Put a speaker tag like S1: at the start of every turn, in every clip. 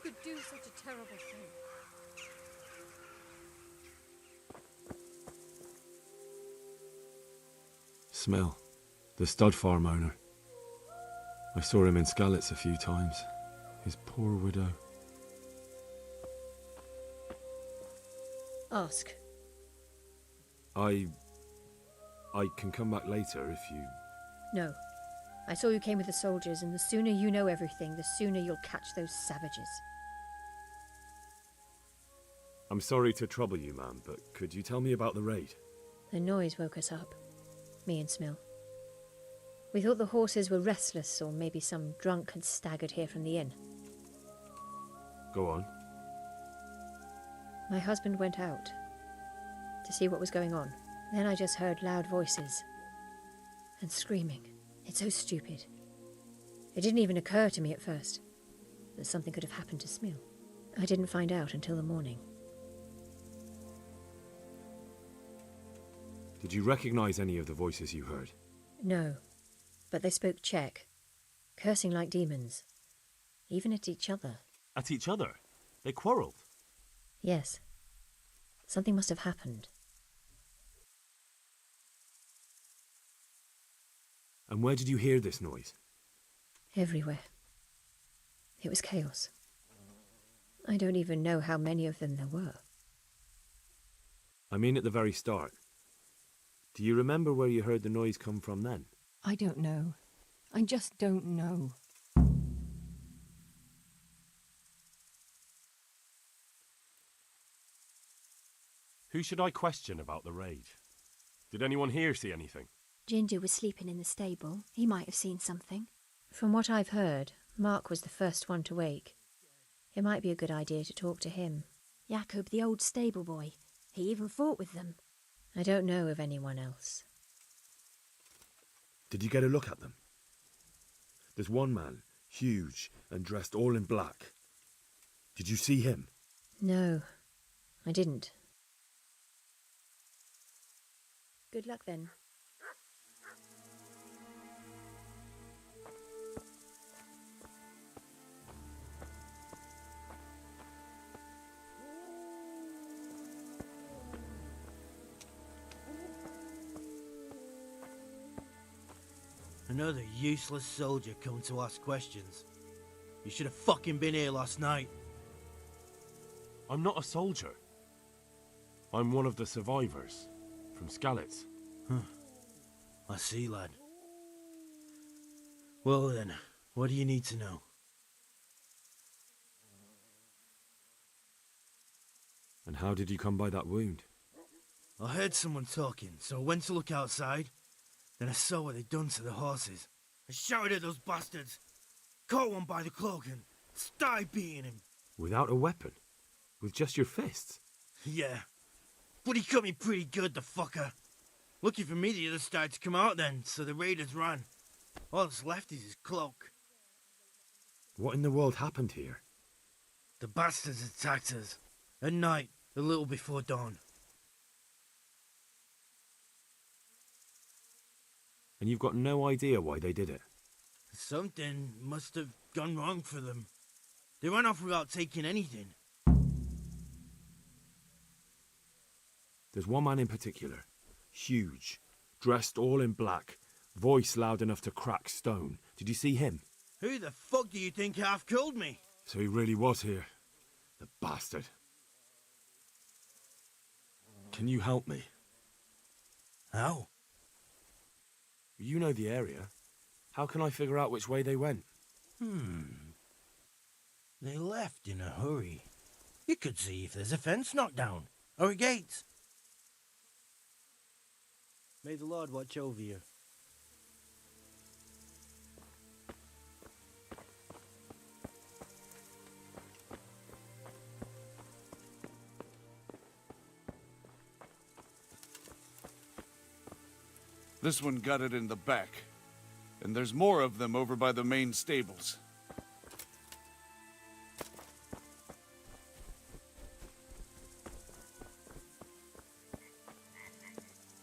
S1: could do such a terrible thing?
S2: Smell. The stud farm owner. I saw him in Skalitz a few times. His poor widow.
S1: Ask.
S2: I can come back later if you...
S1: No. I saw you came with the soldiers, and the sooner you know everything, the sooner you'll catch those savages.
S2: I'm sorry to trouble you, ma'am, but could you tell me about the raid?
S1: The noise woke us up. Me and Smill. We thought the horses were restless, or maybe some drunk had staggered here from the inn.
S2: Go on.
S1: My husband went out to see what was going on. Then I just heard loud voices and screaming. It's so stupid. It didn't even occur to me at first that something could have happened to Smill. I didn't find out until the morning.
S2: Did you recognize any of the voices you heard?
S1: No, but they spoke Czech, cursing like demons, even at each other.
S3: At each other? They quarrelled?
S1: Yes. Something must have happened.
S2: And where did you hear this noise?
S1: Everywhere. It was chaos. I don't even know how many of them there were.
S2: I mean at the very start. Do you remember where you heard the noise come from then?
S4: I don't know. I just don't know.
S3: Who should I question about the raid? Did anyone here see anything?
S5: Ginger was sleeping in the stable. He might have seen something.
S1: From what I've heard, Mark was the first one to wake. It might be a good idea to talk to him.
S5: Jakob, the old stable boy. He even fought with them.
S1: I don't know of anyone else.
S2: Did you get a look at them? There's one man, huge and dressed all in black. Did you see him?
S1: No, I didn't. Good luck then.
S6: Another useless soldier come to ask questions. You should have fucking been here last night.
S3: I'm not a soldier. I'm one of the survivors from Skalitz.
S6: I see, lad. Well then, what do you need to know?
S2: And how did you come by that wound?
S6: I heard someone talking, so I went to look outside. Then I saw what they'd done to the horses. I shouted at those bastards, caught one by the cloak and started beating him.
S2: Without a weapon? With just your fists?
S6: Yeah, but he cut me pretty good, the fucker. Lucky for me the others started to come out then, so the raiders ran. All that's left is his cloak.
S2: What in the world happened here?
S6: The bastards attacked us. At night, a little before dawn.
S2: And you've got no idea why they did it?
S6: Something must have gone wrong for them. They ran off without taking anything.
S2: There's one man in particular. Huge. Dressed all in black. Voice loud enough to crack stone. Did you see him?
S6: Who the fuck do you think half killed me?
S2: So he really was here. The bastard. Can you help me?
S6: How?
S2: You know the area. How can I figure out which way they went?
S6: They left in a hurry. You could see if there's a fence knocked down, or a gate. May the Lord watch over you.
S7: This one got it in the back. And there's more of them over by the main stables.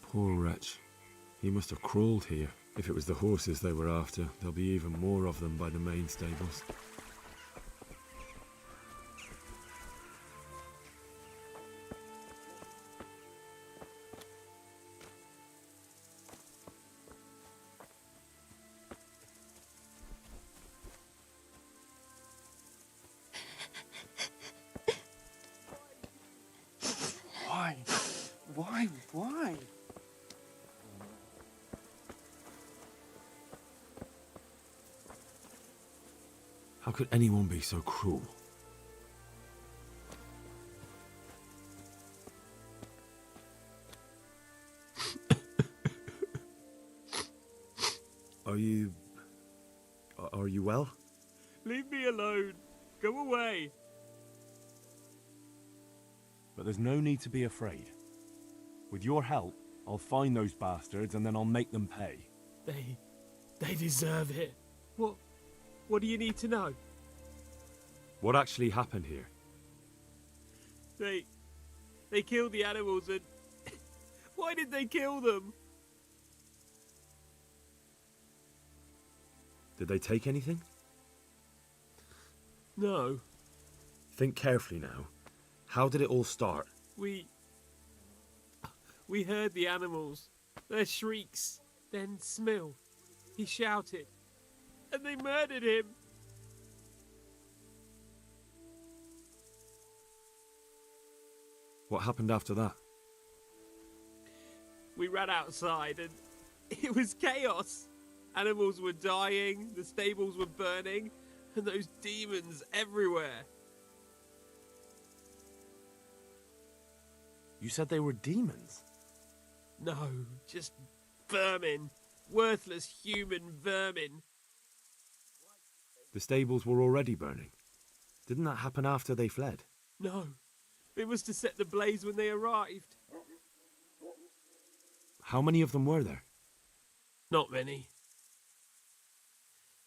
S2: Poor wretch. He must have crawled here. If it was the horses they were after, there'll be even more of them by the main stables.
S6: Why?
S2: How could anyone be so cruel? Are you well?
S3: Leave me alone. Go away. But there's no need to be afraid. With your help, I'll find those bastards and then I'll make them pay.
S8: They deserve it. What do you need to know?
S2: What actually happened here?
S8: They killed the animals and... Why did they kill them?
S2: Did they take anything?
S8: No.
S2: Think carefully now. How did it all start?
S8: We heard the animals, their shrieks, then Smill. He shouted, and they murdered him.
S2: What happened after that?
S8: We ran outside and it was chaos. Animals were dying, the stables were burning, and those demons everywhere.
S3: You said they were demons?
S8: No, just vermin. Worthless human vermin.
S2: The stables were already burning. Didn't that happen after they fled?
S8: No, it was to set the blaze when they arrived.
S2: How many of them were there?
S8: Not many.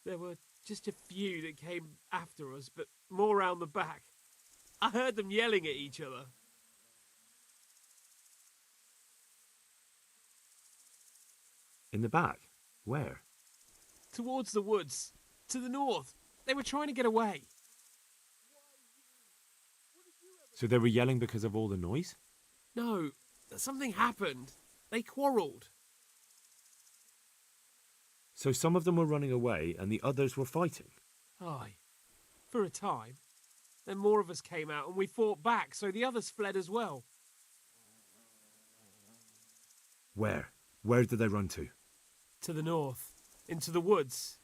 S8: There were just a few that came after us, but more round the back. I heard them yelling at each other.
S2: In the back? Where?
S8: Towards the woods. To the north. They were trying to get away.
S2: So they were yelling because of all the noise?
S8: No, something happened. They quarrelled.
S2: So some of them were running away and the others were fighting?
S8: Aye. For a time. Then more of us came out and we fought back, so the others fled as well.
S2: Where? Where did they run to?
S8: To the north. Into the woods.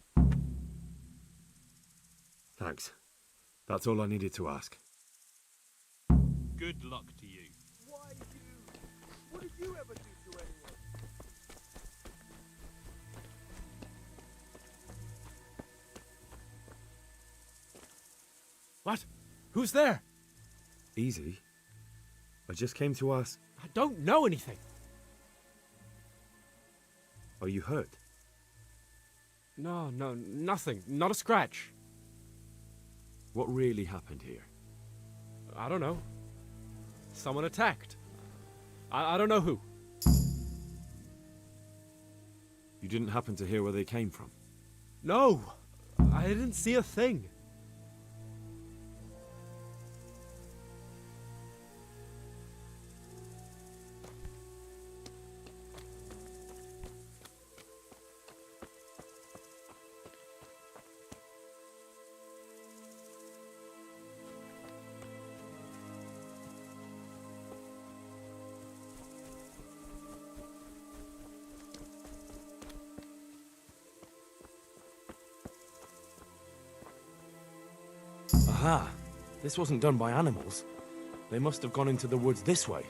S2: Thanks. That's all I needed to ask.
S3: Good luck to you.
S6: Why you? What did you ever do to anyone?
S3: What? Who's there?
S2: Easy. I just came to ask,
S8: I don't know anything.
S2: are you hurt?
S8: No, nothing. Not a scratch.
S2: What really happened here?
S8: I don't know. Someone attacked. I don't know who.
S2: You didn't happen to hear where they came from?
S8: No, I didn't see a thing.
S3: Aha! This wasn't done by animals. They must have gone into the woods this way.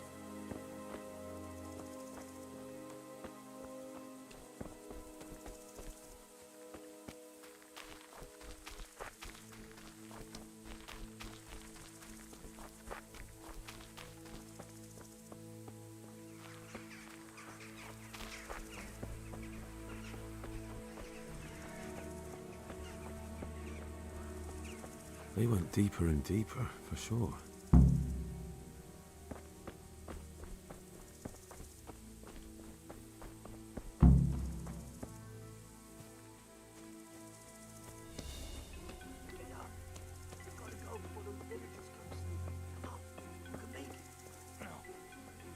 S2: They went deeper and deeper, for sure.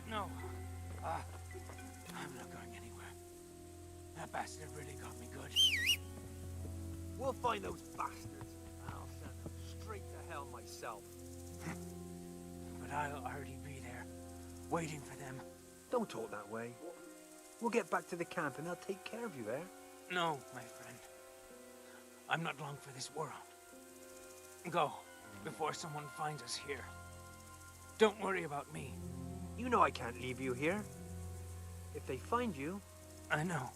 S6: No. I'm not going anywhere. That bastard really got me good.
S9: We'll find those bastards. I'll send them straight to hell myself.
S6: But I'll already be there, waiting for them.
S9: Don't talk that way. We'll get back to the camp and they'll take care of you there.
S10: No, my friend. I'm not long for this world. Go, before someone finds us here. Don't worry about me.
S9: You know I can't leave you here. If they find you...
S10: I know.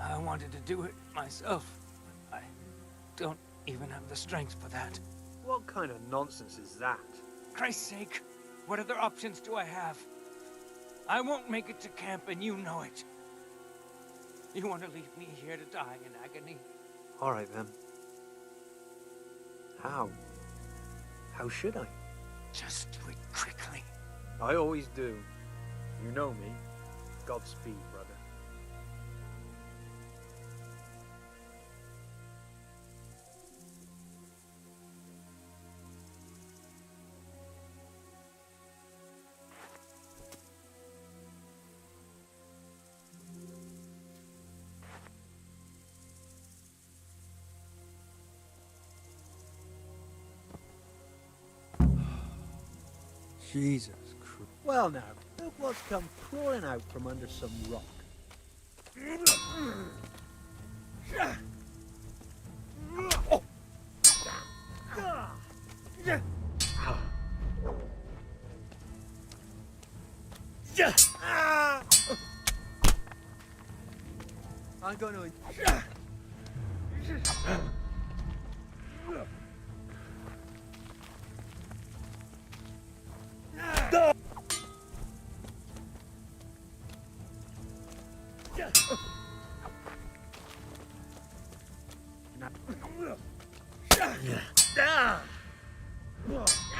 S10: I wanted to do it myself. I don't even have the strength for that.
S9: What kind of nonsense is that?
S10: Christ's sake, what other options do I have? I won't make it to camp and you know it. You want to leave me here to die in agony?
S9: All right, then. How? How should I?
S10: Just do it quickly.
S9: I always do. You know me. Godspeed, brother. Jesus Christ. Well now, look what's come crawling out from under some rock. I'm going to...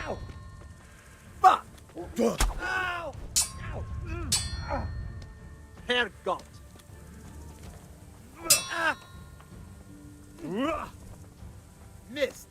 S9: Ow! Fuck! Ow! Ow! Herrgott! Missed!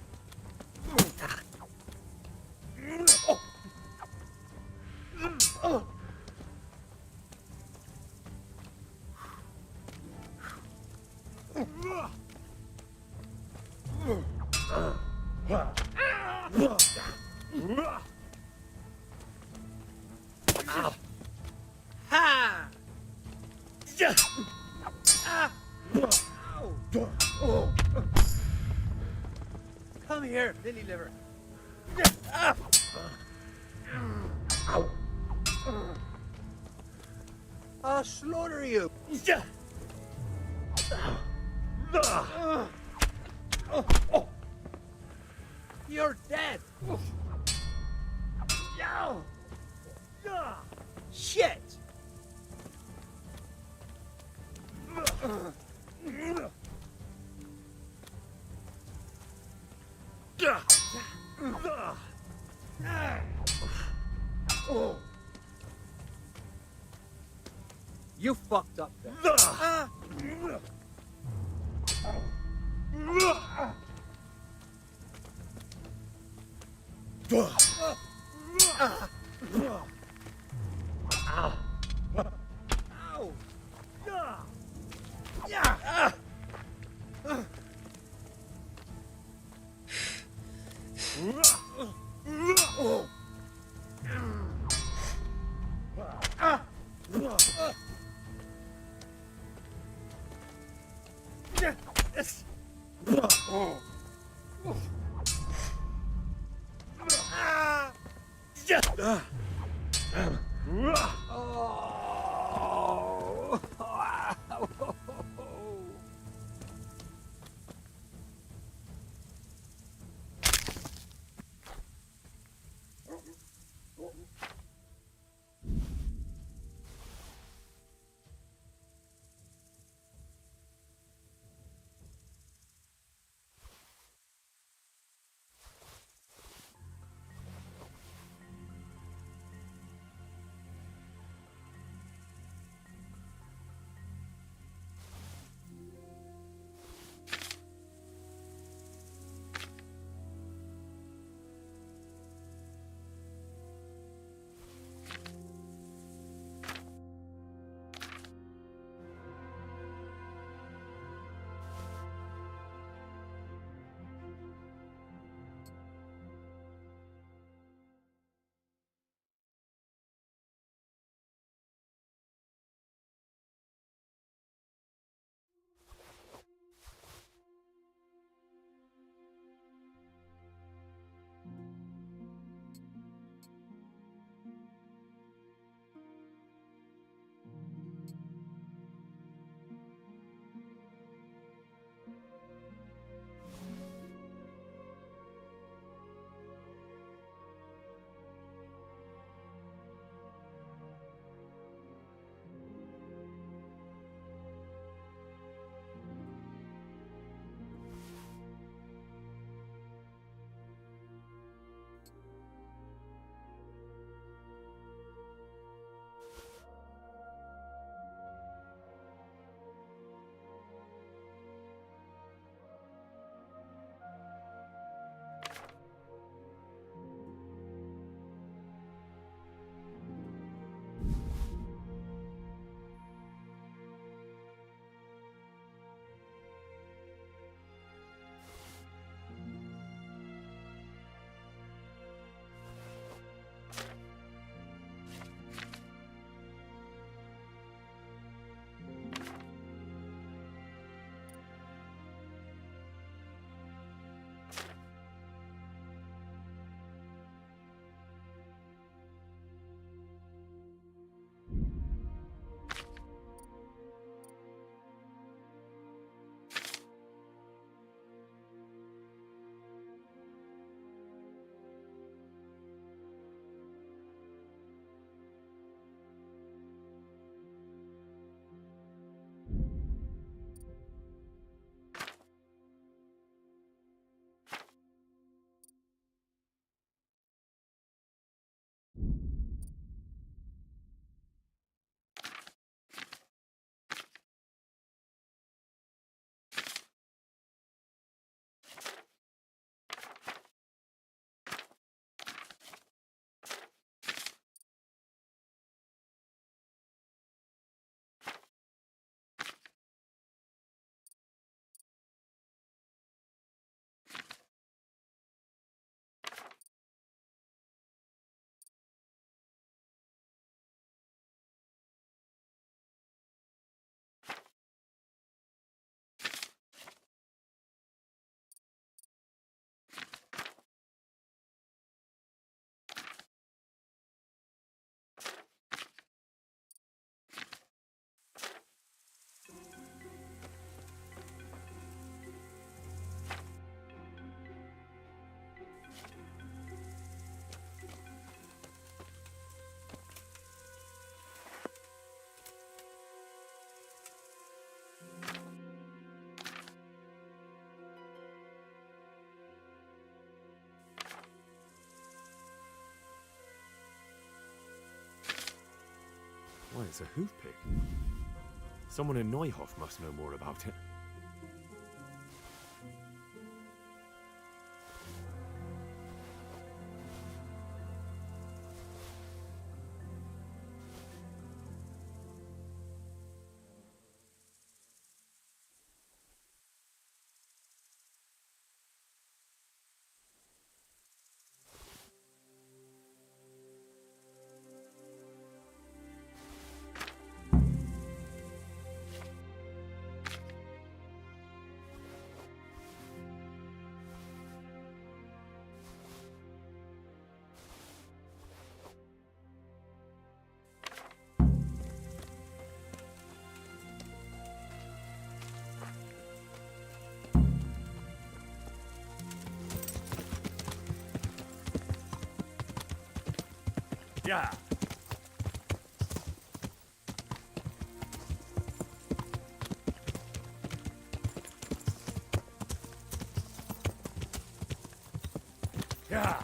S9: Ha! Come here, lily liver. I'll slaughter you. You're dead. Shit. You fucked up there. Ow!
S2: it's a hoof pick. Someone in Neuhof must know more about it.
S3: Yeah. Yeah.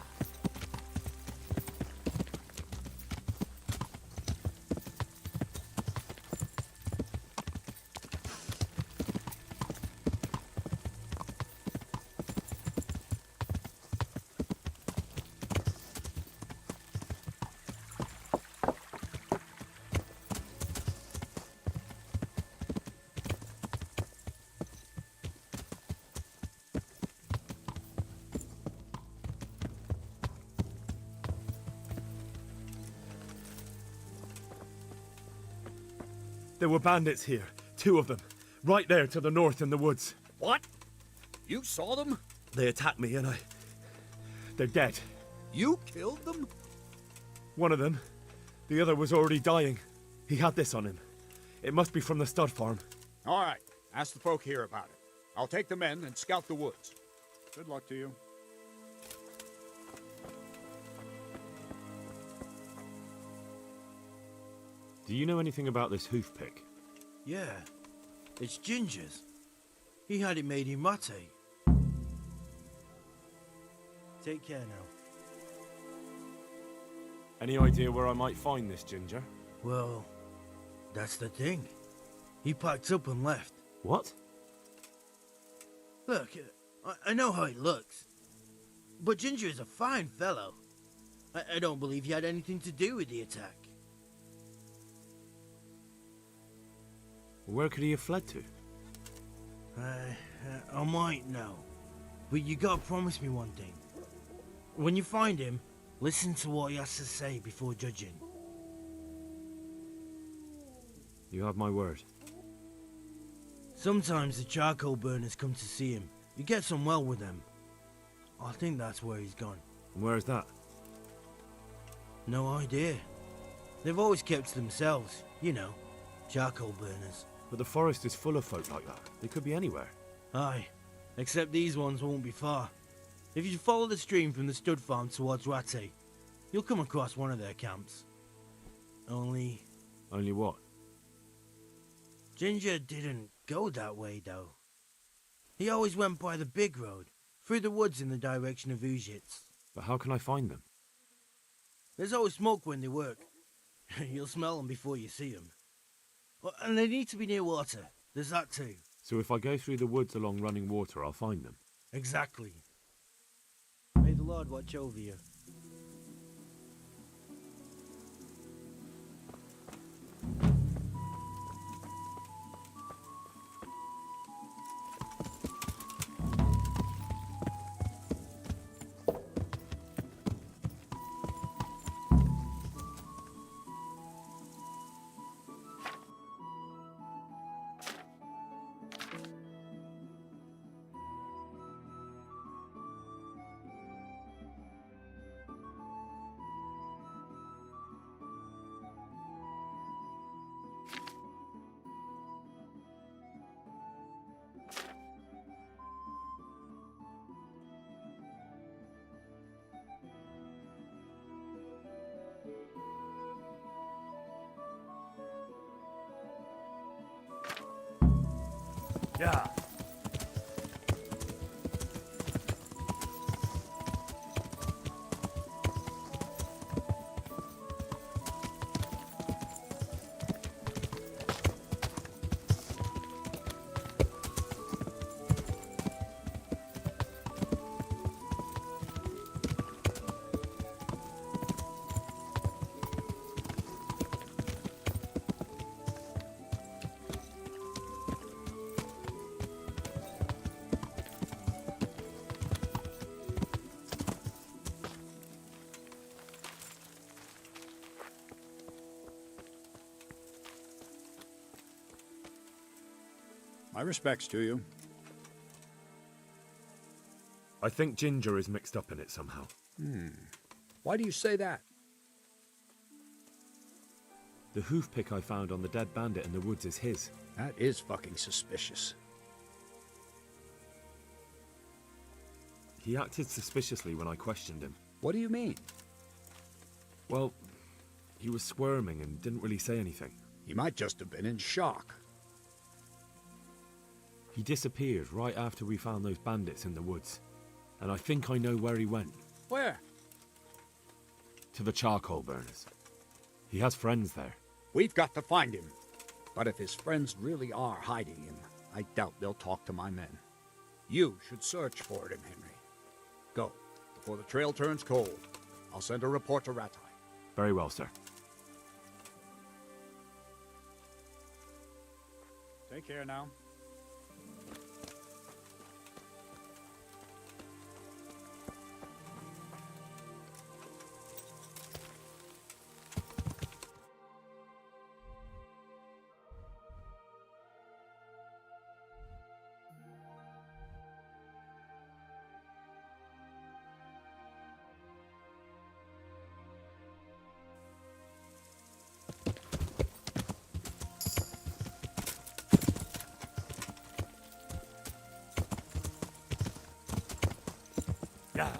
S2: There were bandits here. 2 of them. Right there to the north in the woods.
S11: What? You saw them?
S2: They attacked me and they're dead.
S11: You killed them?
S2: One of them. The other was already dying. He had this on him. It must be from the stud farm.
S11: All right. Ask the folk here about it. I'll take the men and scout the woods. Good luck to you.
S2: Do you know anything about this hoof pick?
S6: Yeah, it's Ginger's. He had it made in Mate. Take care now.
S2: Any idea where I might find this Ginger?
S6: Well, that's the thing. He packed up and left.
S2: What?
S6: Look, I know how he looks. But Ginger is a fine fellow. I don't believe he had anything to do with the attack.
S2: Where could he have fled to?
S6: I might know. But you gotta promise me one thing. When you find him, listen to what he has to say before judging.
S2: You have my word.
S6: Sometimes the charcoal burners come to see him. He gets on well with them. I think that's where he's gone.
S2: And where is that?
S6: No idea. They've always kept to themselves, you know, charcoal burners.
S2: But the forest is full of folk like that. They could be anywhere.
S6: Aye, except these ones won't be far. If you follow the stream from the stud farm towards Rate, you'll come across one of their camps. Only
S2: what?
S6: Ginger didn't go that way, though. He always went by the big road, through the woods in the direction of Uzhitz.
S2: But how can I find them?
S6: There's always smoke when they work. You'll smell them before you see them. And they need to be near water. There's that too.
S2: So if I go through the woods along running water, I'll find them?
S6: Exactly. May the Lord watch over you.
S3: Yeah.
S11: My respects to you.
S2: I think Ginger is mixed up in it somehow.
S11: Why do you say that?
S2: The hoof pick I found on the dead bandit in the woods is his.
S11: That is fucking suspicious.
S2: He acted suspiciously when I questioned him.
S11: What do you mean?
S2: Well, he was squirming and didn't really say anything.
S11: He might just have been in shock.
S2: He disappeared right after we found those bandits in the woods. And I think I know where he went.
S11: Where?
S2: To the charcoal burners. He has friends there.
S11: We've got to find him. But if his friends really are hiding him, I doubt they'll talk to my men. You should search for him, Henry. Go, before the trail turns cold. I'll send a report to Rattay.
S2: Very well, sir.
S11: Take care now.
S2: Yeah.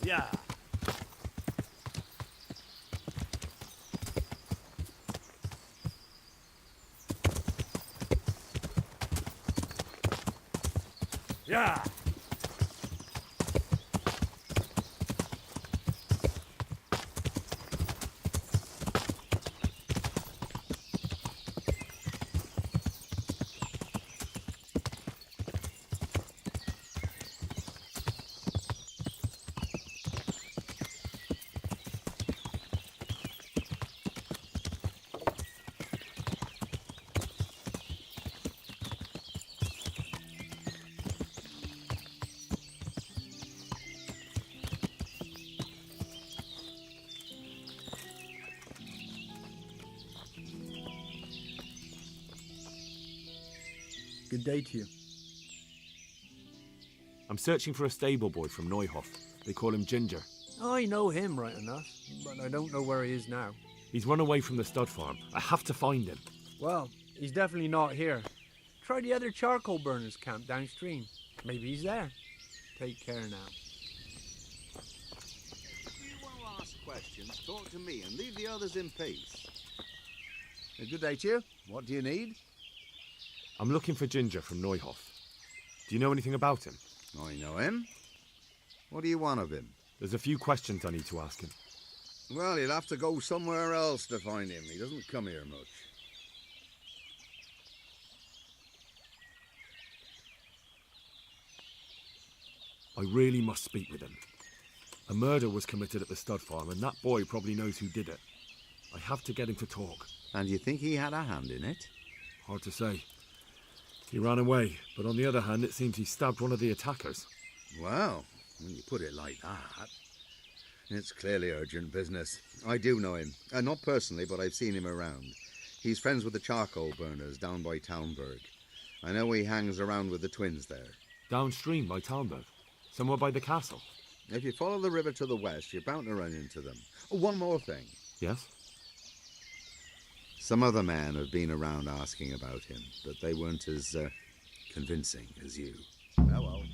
S6: Yeah.
S2: Yeah.
S9: Good day to you.
S2: I'm searching for a stable boy from Neuhof. They call him Ginger.
S9: I know him right enough, but I don't know where he is now.
S2: He's run away from the stud farm. I have to find him.
S9: Well, he's definitely not here. Try the other charcoal burners camp downstream. Maybe he's there. Take care now.
S12: If you want to ask questions, talk to me and leave the others in peace. Good day to you. What do you need?
S2: I'm looking for Ginger from Neuhof. Do you know anything about him?
S12: I know him. What do you want of him?
S2: There's a few questions I need to ask him.
S12: Well, you'll have to go somewhere else to find him. He doesn't come here much.
S2: I really must speak with him. A murder was committed at the stud farm, and that boy probably knows who did it. I have to get him to talk.
S12: And you think he had a hand in it?
S2: Hard to say. He ran away, but on the other hand, it seems he stabbed one of the attackers.
S12: Well, when you put it like that, it's clearly urgent business. I do know him. Not personally, but I've seen him around. He's friends with the charcoal burners down by Townburg. I know he hangs around with the twins there.
S2: Downstream by Townburg? Somewhere by the castle?
S12: If you follow the river to the west, you're bound to run into them. Oh, one more thing.
S2: Yes?
S12: Some other men have been around asking about him, but they weren't as convincing as you. Oh well.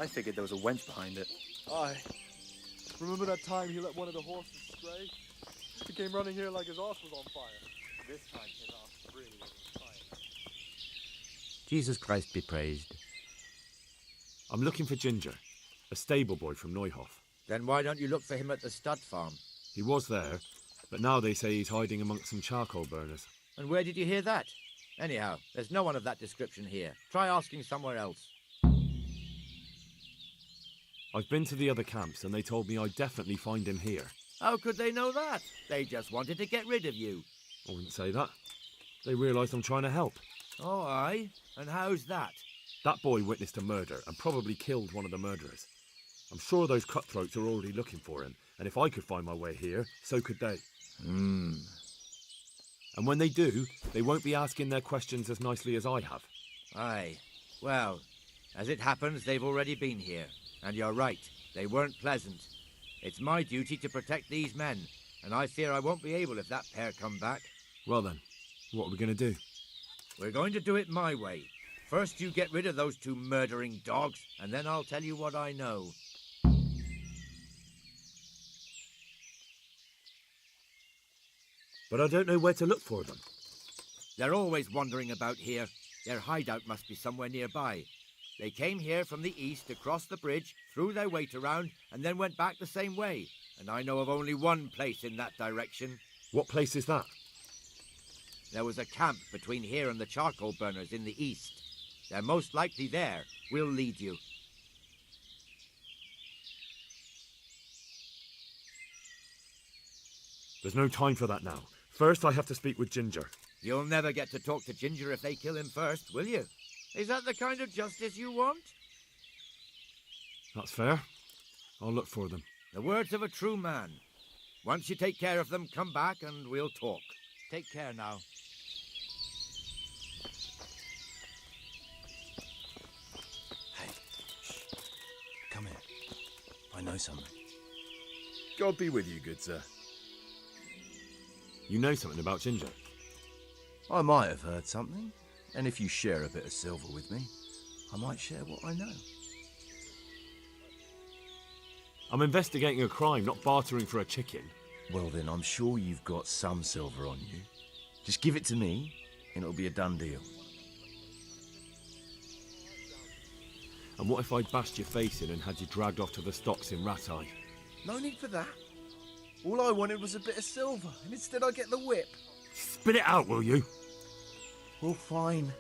S13: I figured there was a wench behind it.
S14: Aye. Remember that time he let one of the horses stray? He came running here like his arse was on fire. This time his arse really was on fire.
S15: Jesus Christ be praised.
S2: I'm looking for Ginger, a stable boy from Neuhof.
S15: Then why don't you look for him at the stud farm?
S2: He was there, but now they say he's hiding amongst some charcoal burners.
S15: And where did you hear that? Anyhow, there's no one of that description here. Try asking somewhere else.
S2: I've been to the other camps and they told me I'd definitely find him here.
S15: How could they know that? They just wanted to get rid of you.
S2: I wouldn't say that. They realised I'm trying to help.
S15: Oh, aye? And how's that?
S2: That boy witnessed a murder and probably killed one of the murderers. I'm sure those cutthroats are already looking for him, and if I could find my way here, so could they. And when they do, they won't be asking their questions as nicely as I have.
S15: Aye. Well, as it happens, they've already been here. And you're right, they weren't pleasant. It's my duty to protect these men, and I fear I won't be able if that pair come back.
S2: Well then, what are we going to do?
S15: We're going to do it my way. First you get rid of those two murdering dogs, and then I'll tell you what I know.
S2: But I don't know where to look for them.
S15: They're always wandering about here. Their hideout must be somewhere nearby. They came here from the east, across the bridge, threw their weight around, and then went back the same way. And I know of only one place in that direction.
S2: What place is that?
S15: There was a camp between here and the charcoal burners in the east. They're most likely there. We'll lead you.
S2: There's no time for that now. First, I have to speak with Ginger.
S15: You'll never get to talk to Ginger if they kill him first, will you? Is that the kind of justice you want?
S2: That's fair. I'll look for them.
S15: The words of a true man. Once you take care of them, come back and we'll talk. Take care now.
S13: Hey, shh. Come here. I know something.
S3: God be with you, good sir.
S2: You know something about Ginger?
S13: I might have heard something, and if you share a bit of silver with me, I might share what I know.
S2: I'm investigating a crime, not bartering for a chicken.
S13: Well then, I'm sure you've got some silver on you. Just give it to me, and it'll be a done deal.
S2: And what if I bashed your face in and had you dragged off to the stocks in Rattay?
S14: No need for that. All I wanted was a bit of silver, and instead I get the whip.
S2: Spit it out, will you?
S14: Well, fine.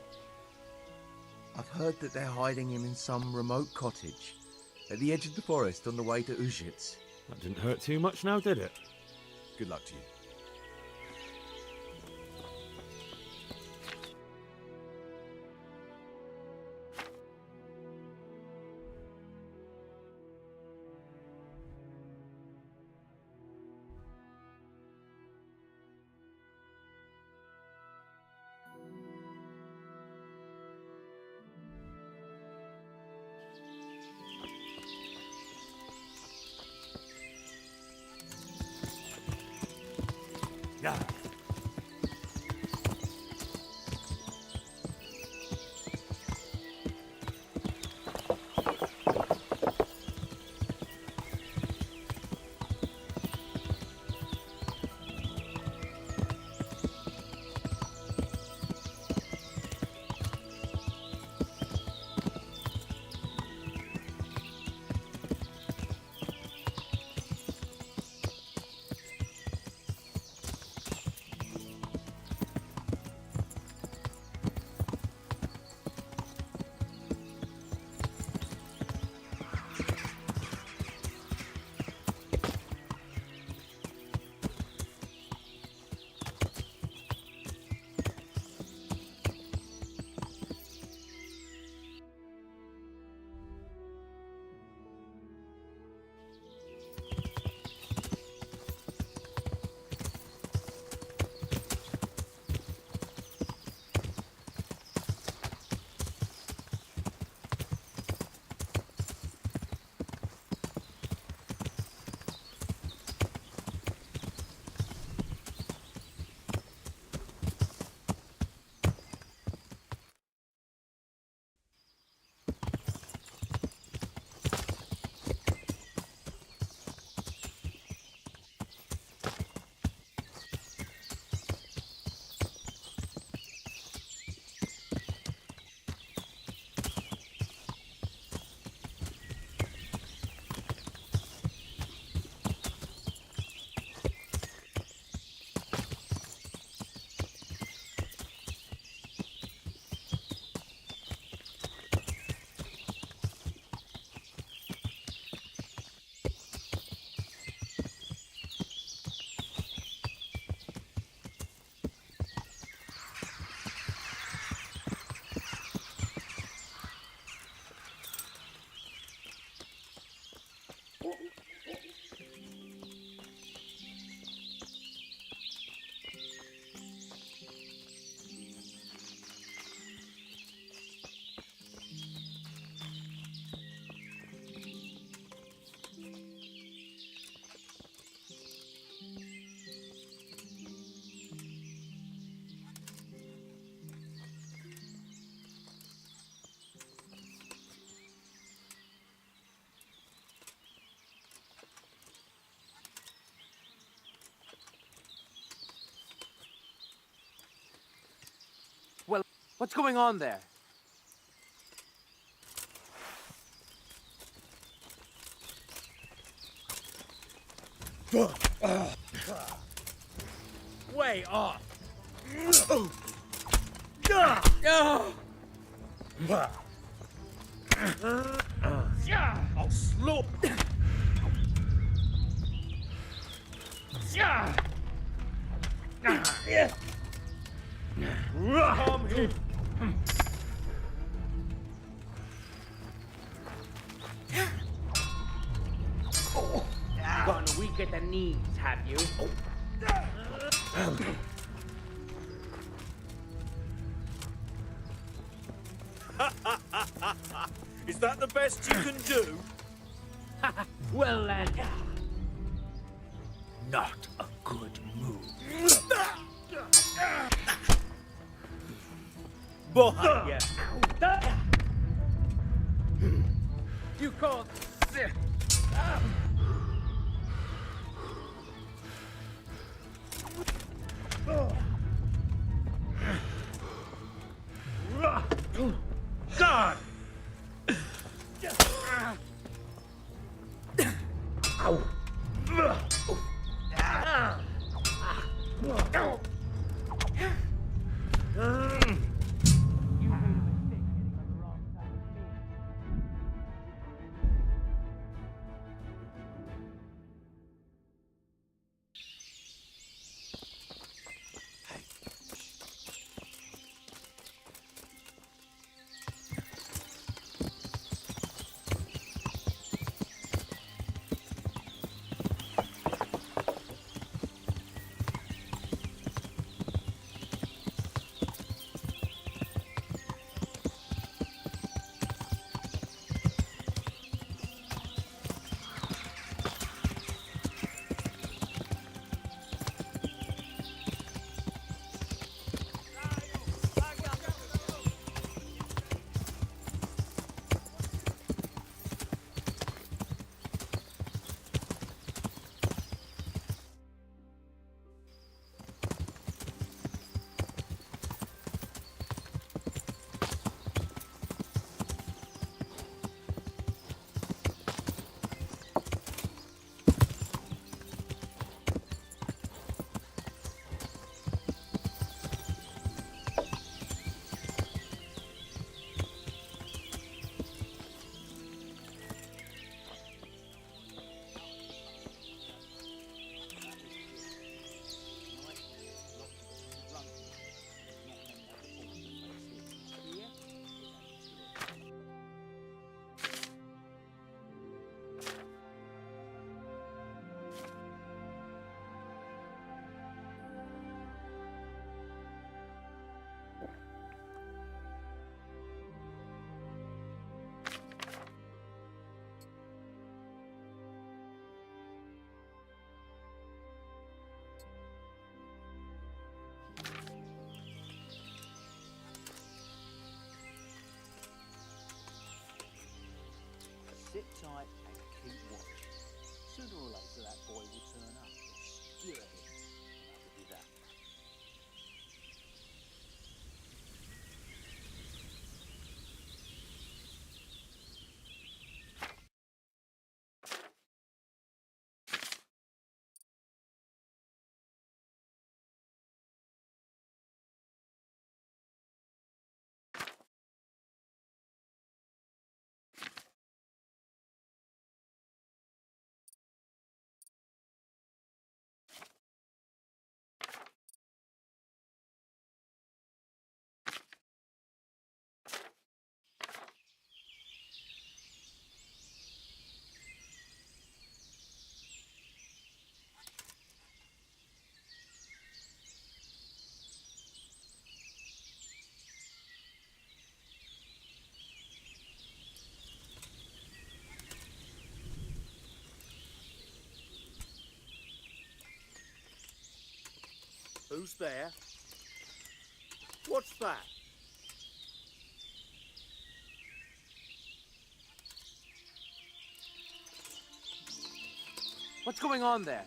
S14: I've heard that they're hiding him in some remote cottage at the edge of the forest on the way to Uzhitz.
S2: That didn't hurt too much now, did it?
S13: Good luck to you.
S2: Yeah.
S10: What's going on there?
S8: Way off!
S10: I'll slope!
S8: Come here!
S10: Gone weak at the knees, have you?
S8: Is that the best you can do?
S10: Well then, not a good move.
S8: Boy,
S10: You called this?
S8: God!
S16: Sit tight and keep watch. Sooner or later that boy will turn up. Skewer him, and that will be that.
S8: Who's there? What's that?
S10: What's going on there?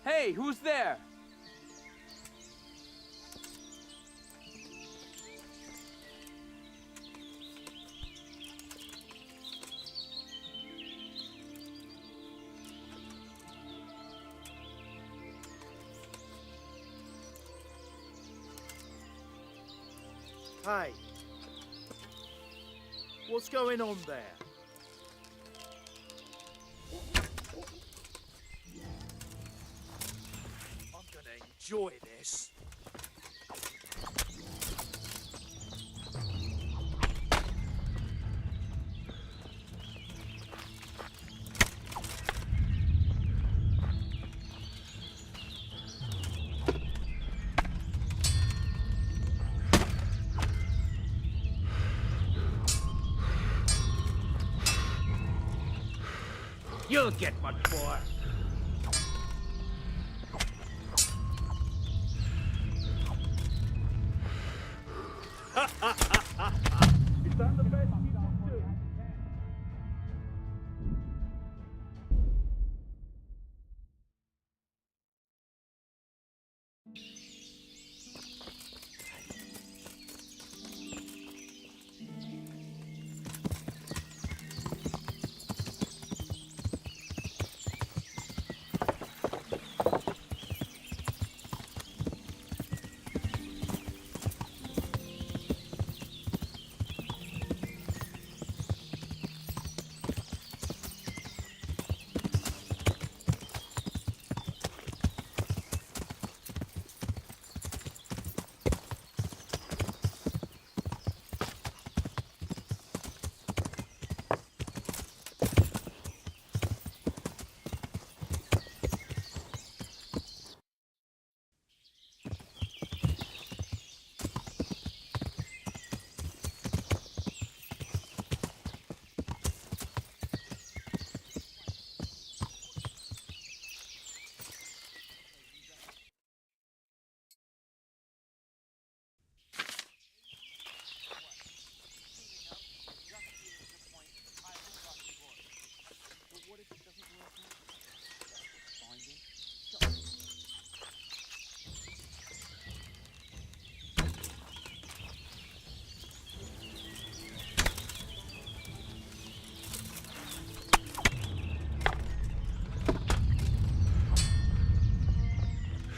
S10: Hey, who's there?
S17: Hey. What's going on there? I'm gonna enjoy this.
S10: You'll get what for.
S17: Is that the best you can do?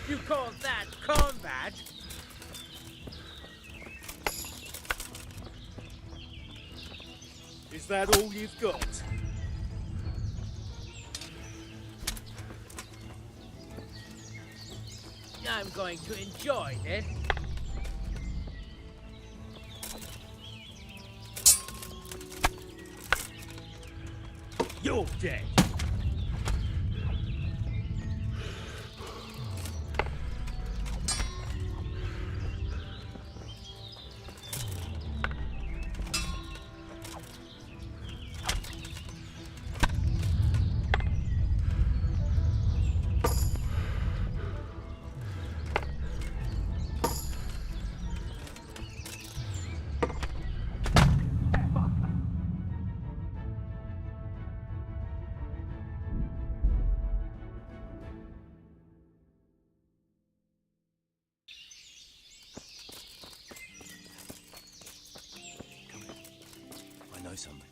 S10: You call that combat?
S17: Is that all you've got?
S10: I'm going to enjoy this.
S17: You're dead.
S13: I know something.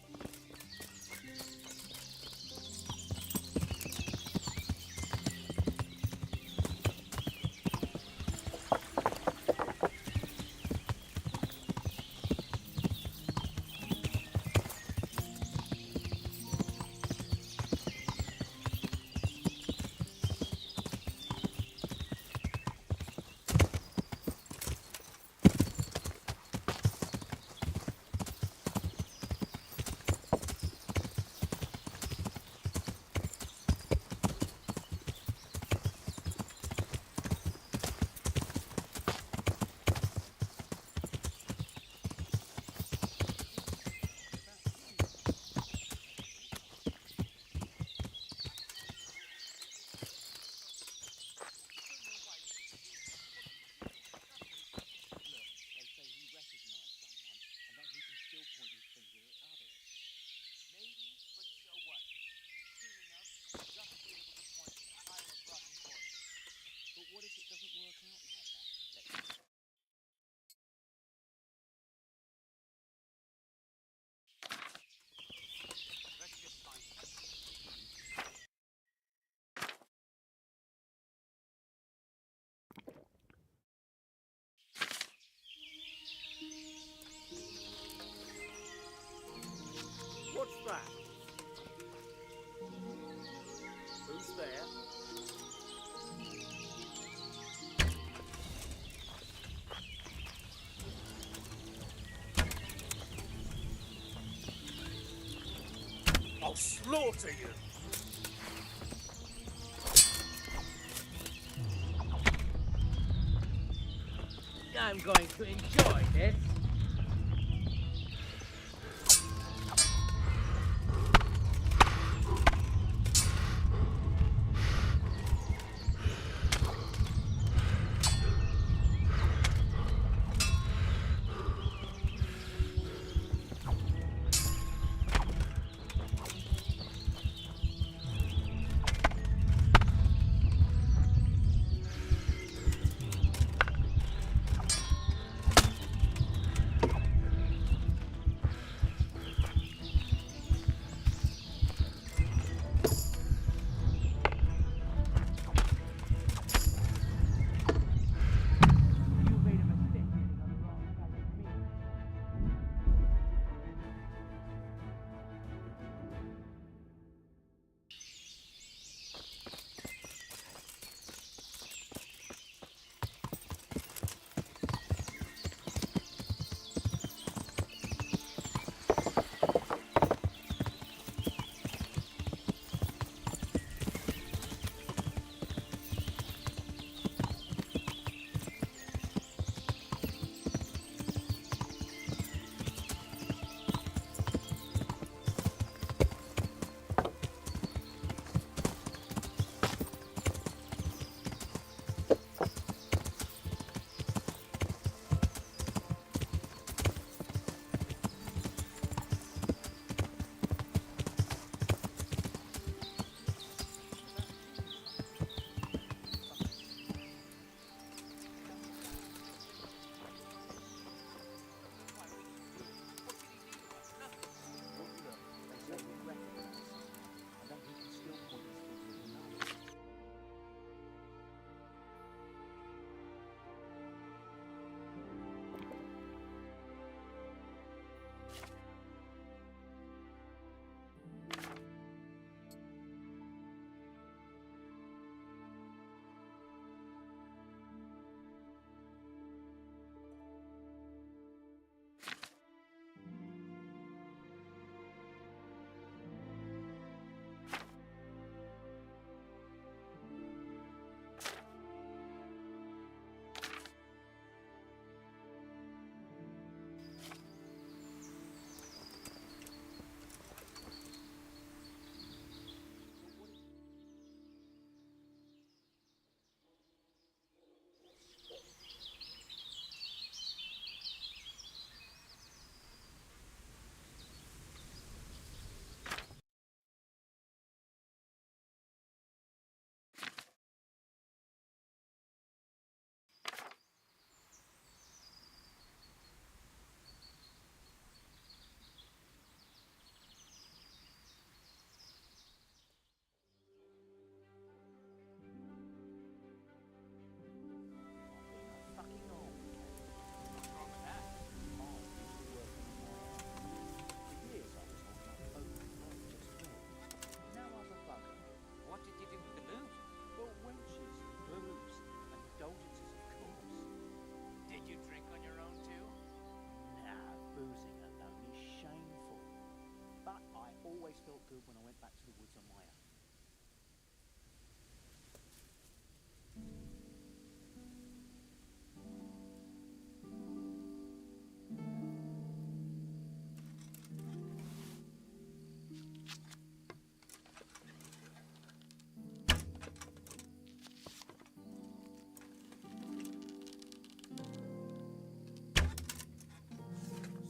S17: slaughter you.
S10: I'm going to enjoy this.
S16: Always felt good when I went back to the woods on my own.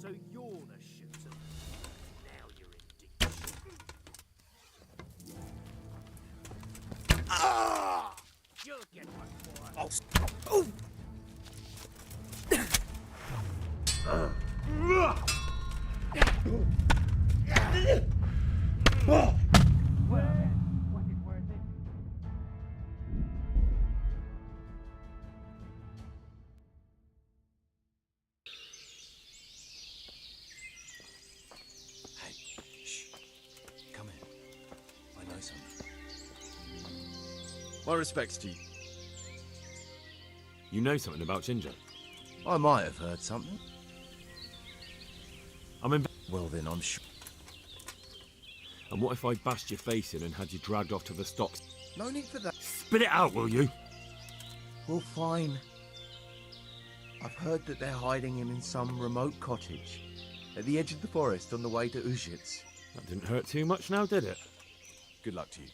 S17: So you're the shooter. Now you're in deep shit. Ah! You'll get one more. Oh!
S10: Was it worth it?
S13: Hey, shh. Come in. I know something.
S2: My respects to you. You know something about Ginger?
S13: I might have heard something.
S2: I'm in...
S13: Well then, I'm sure.
S2: And what if I bashed your face in and had you dragged off to the stocks?
S14: No need for that.
S2: Spit it out, will you?
S14: Well, fine. I've heard that they're hiding him in some remote cottage at the edge of the forest on the way to Uzhitz.
S2: That didn't hurt too much now, did it? Good luck to you.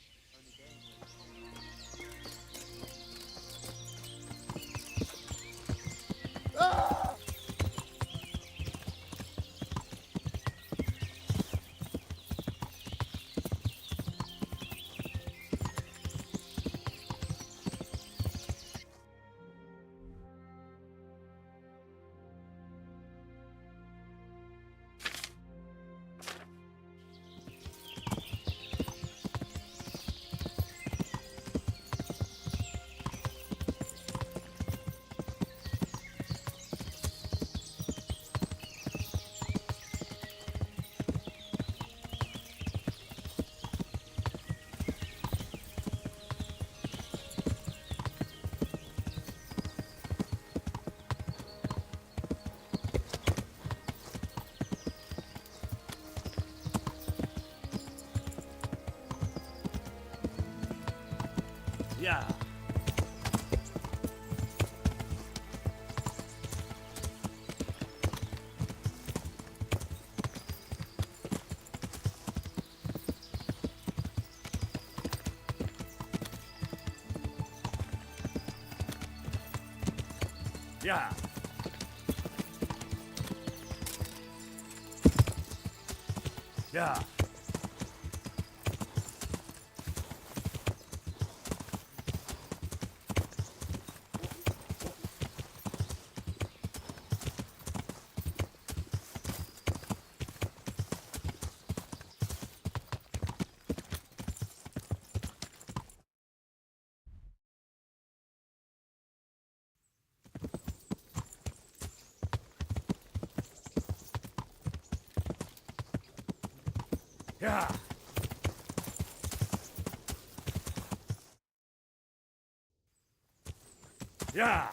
S17: Yeah. Yeah. Yeah. Yeah. Yeah.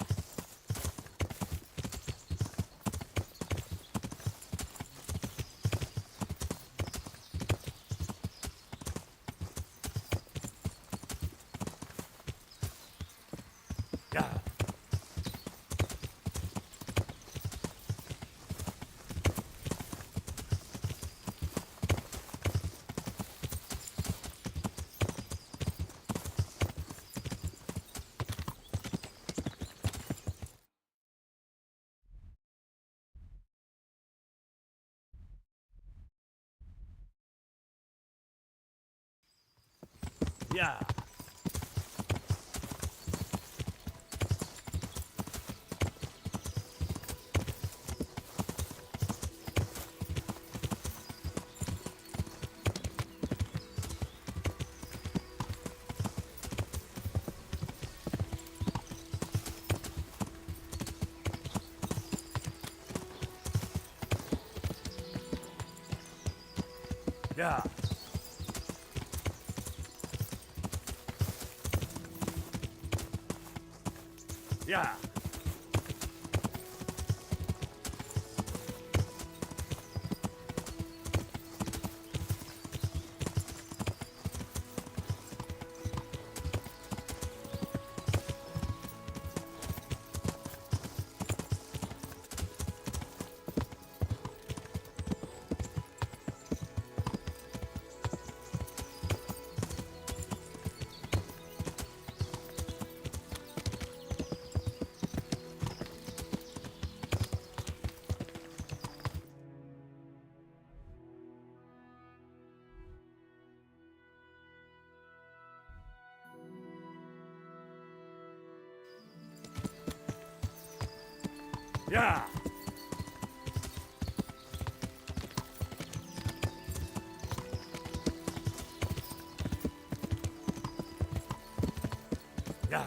S17: Yeah. Yeah. Yeah. Yeah. Yeah. Yeah.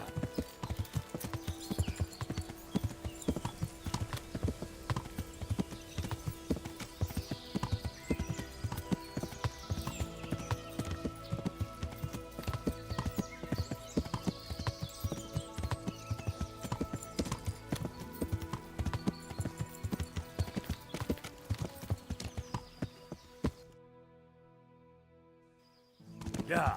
S2: Yeah.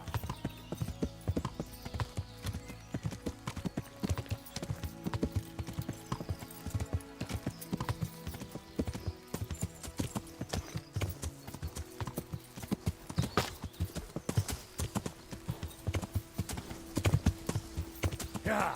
S2: Yeah.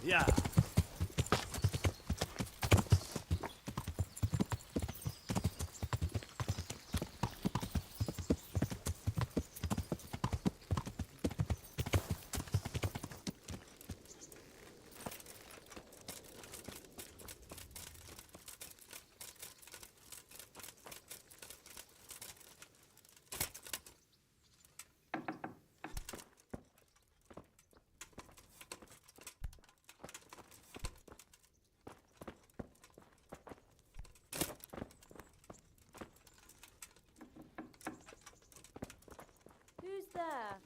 S2: Yeah.
S18: Who's there?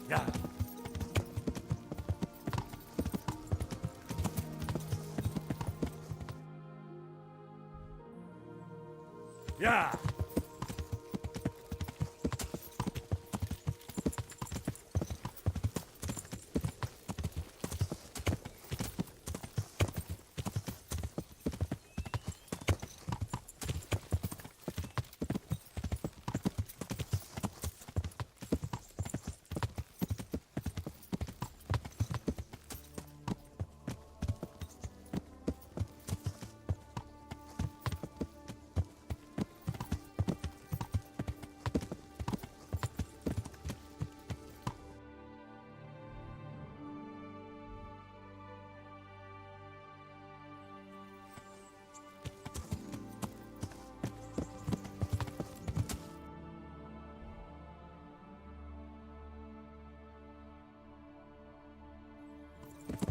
S2: Yeah. Yeah.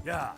S2: Yeah.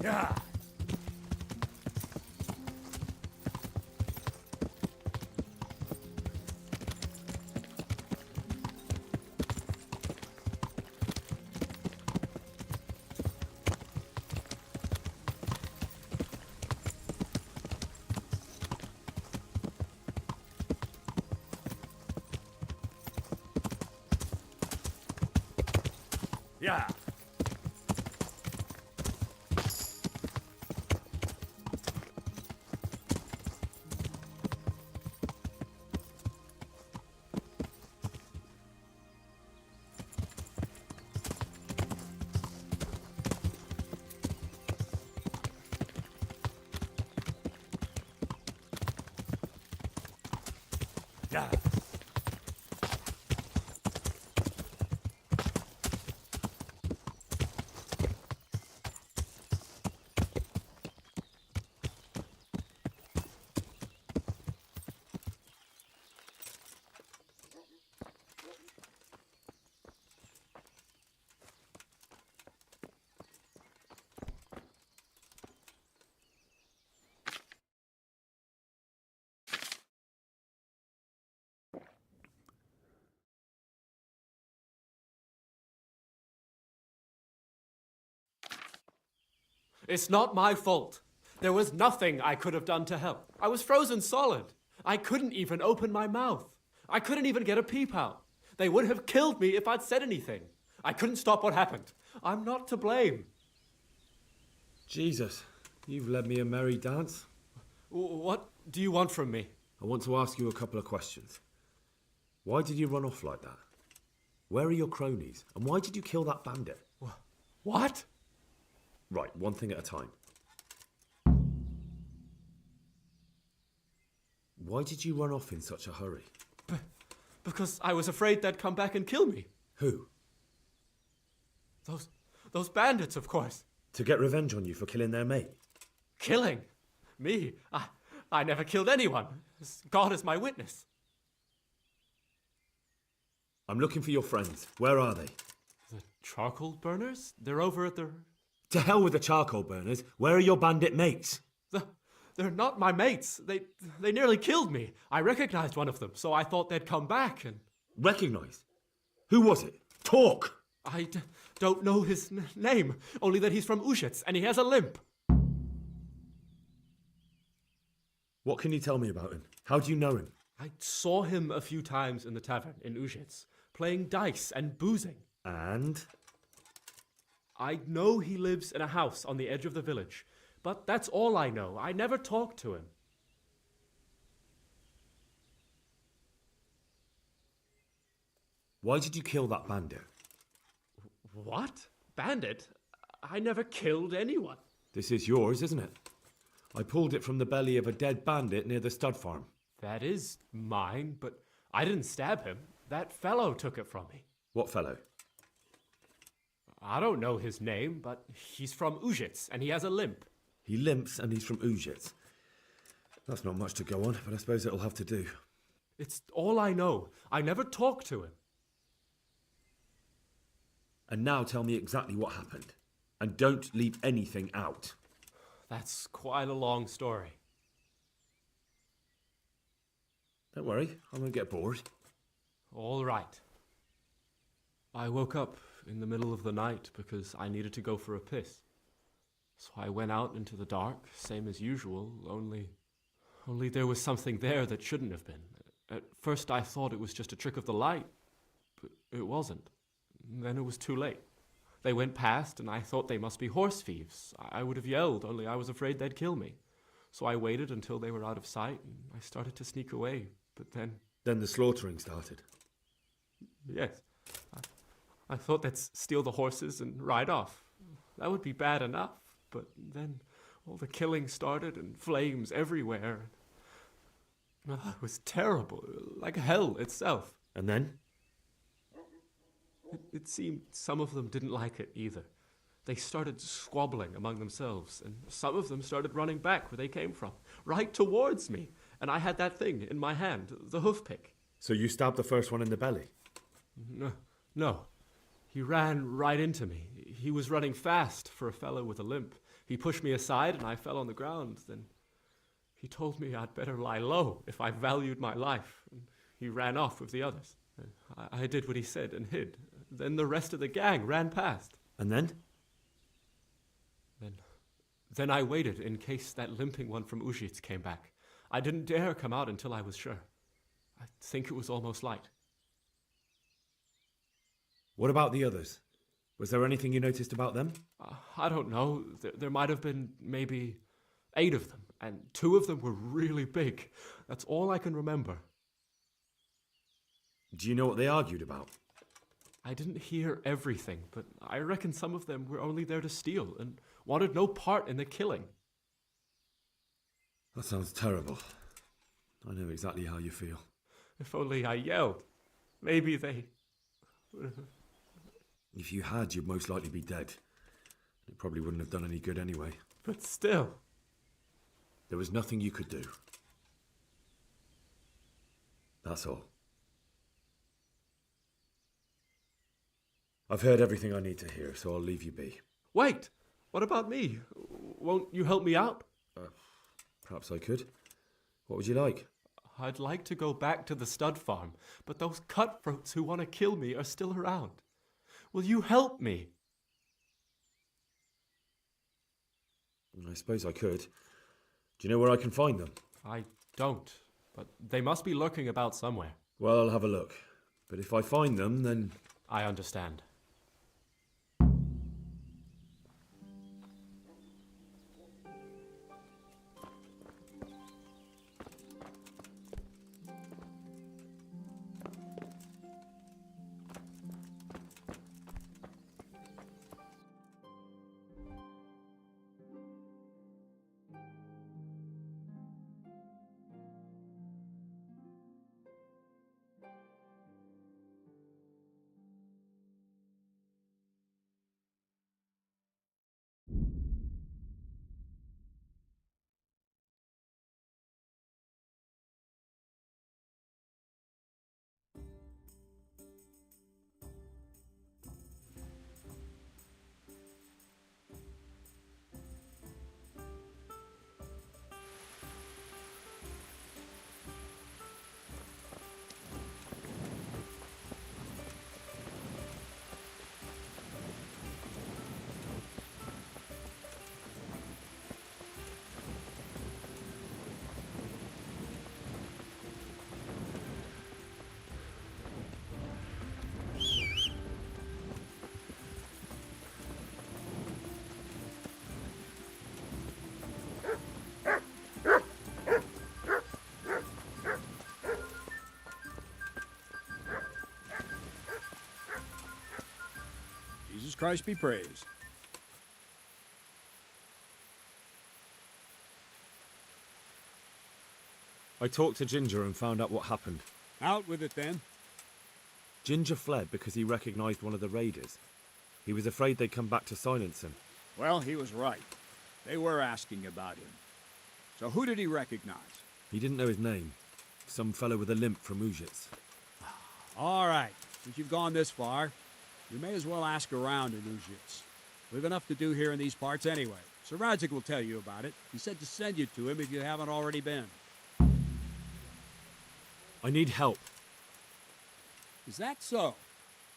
S2: Yeah. Yeah. Yeah.
S19: It's not my fault. There was nothing I could have done to help. I was frozen solid. I couldn't even open my mouth. I couldn't even get a peep out. They would have killed me if I'd said anything. I couldn't stop what happened. I'm not to blame.
S2: Jesus, you've led me a merry dance.
S19: What do you want from me?
S2: I want to ask you a couple of questions. Why did you run off like that? Where are your cronies? And why did you kill that bandit?
S19: What?
S2: Right, one thing at a time. Why did you run off in such a hurry?
S19: Because I was afraid they'd come back and kill me.
S2: Who?
S19: Those bandits, of course.
S2: To get revenge on you for killing their mate?
S19: Killing? Me? I never killed anyone. God is my witness.
S2: I'm looking for your friends. Where are they?
S19: The charcoal burners? They're over at the...
S2: To hell with the charcoal burners. Where are your bandit mates?
S19: They're not my mates. They nearly killed me. I recognized one of them, so I thought they'd come back and...
S2: Recognized? Who was it? Talk!
S19: I don't know his name, only that he's from Ushets and he has a limp.
S2: What can you tell me about him? How do you know him?
S19: I saw him a few times in the tavern in Ushets, playing dice and boozing.
S2: And?
S19: I know he lives in a house on the edge of the village, but that's all I know. I never talked to him.
S2: Why did you kill that bandit?
S19: What? Bandit? I never killed anyone.
S2: This is yours, isn't it? I pulled it from the belly of a dead bandit near the stud farm.
S19: That is mine, but I didn't stab him. That fellow took it from me.
S2: What fellow?
S19: I don't know his name, but he's from Ushets and he has a limp.
S2: He limps and he's from Ushets. That's not much to go on, but I suppose it'll have to do.
S19: It's all I know. I never talked to him.
S2: And now tell me exactly what happened. And don't leave anything out.
S19: That's quite a long story.
S2: Don't worry, I won't get bored.
S19: All right. I woke up in the middle of the night because I needed to go for a piss. So I went out into the dark, same as usual, only there was something there that shouldn't have been. At first I thought it was just a trick of the light, but it wasn't. Then it was too late. They went past and I thought they must be horse thieves. I would have yelled, only I was afraid they'd kill me. So I waited until they were out of sight and I started to sneak away, but then...
S2: Then the slaughtering started?
S19: Yes. I thought they'd steal the horses and ride off. That would be bad enough, but then all the killing started and flames everywhere. It was terrible, like hell itself.
S2: And then?
S19: It seemed some of them didn't like it either. They started squabbling among themselves, and some of them started running back where they came from, right towards me. And I had that thing in my hand, the hoof pick.
S2: So you stabbed the first one in the belly?
S19: No. He ran right into me. He was running fast for a fellow with a limp. He pushed me aside and I fell on the ground. Then he told me I'd better lie low if I valued my life. And he ran off with the others. I did what he said and hid. Then the rest of the gang ran past.
S2: And then?
S19: Then I waited in case that limping one from Ushits came back. I didn't dare come out until I was sure. I think it was almost light.
S2: What about the others? Was there anything you noticed about them?
S19: I don't know. There might have been maybe 8 of them, and 2 of them were really big. That's all I can remember.
S2: Do you know what they argued about?
S19: I didn't hear everything, but I reckon some of them were only there to steal and wanted no part in the killing.
S2: That sounds terrible. I know exactly how you feel.
S19: If only I yelled. Maybe they...
S2: If you had, you'd most likely be dead. It probably wouldn't have done any good anyway.
S19: But still.
S2: There was nothing you could do. That's all. I've heard everything I need to hear, so I'll leave you be.
S19: Wait! What about me? Won't you help me out?
S2: Perhaps I could. What would you like?
S19: I'd like to go back to the stud farm, but those cutthroats who want to kill me are still around. Will you help me?
S2: I suppose I could. Do you know where I can find them?
S19: I don't, but they must be lurking about somewhere.
S2: Well, I'll have a look. But if I find them, then...
S19: I understand.
S11: Jesus Christ be praised.
S2: I talked to Ginger and found out what happened.
S11: Out with it, then.
S2: Ginger fled because he recognized one of the raiders. He was afraid they'd come back to silence him.
S11: Well, he was right. They were asking about him. So who did he recognize?
S2: He didn't know his name. Some fellow with a limp from Ujits.
S11: All right. Since you've gone this far, you may as well ask around in Ujits. We've enough to do here in these parts anyway. Sir Radzik will tell you about it. He said to send you to him if you haven't already been.
S2: I need help.
S11: Is that so?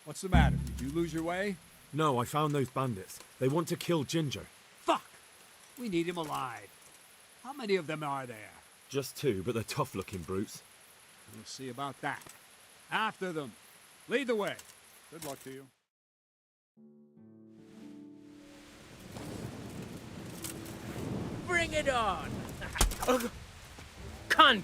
S11: What's the matter? Did you lose your way?
S2: No, I found those bandits. They want to kill Ginger.
S11: Fuck! We need him alive. How many of them are there?
S2: Just 2, but they're tough-looking brutes.
S11: We'll see about that. After them. Lead the way. Good luck to you.
S17: Bring it on! Cunt!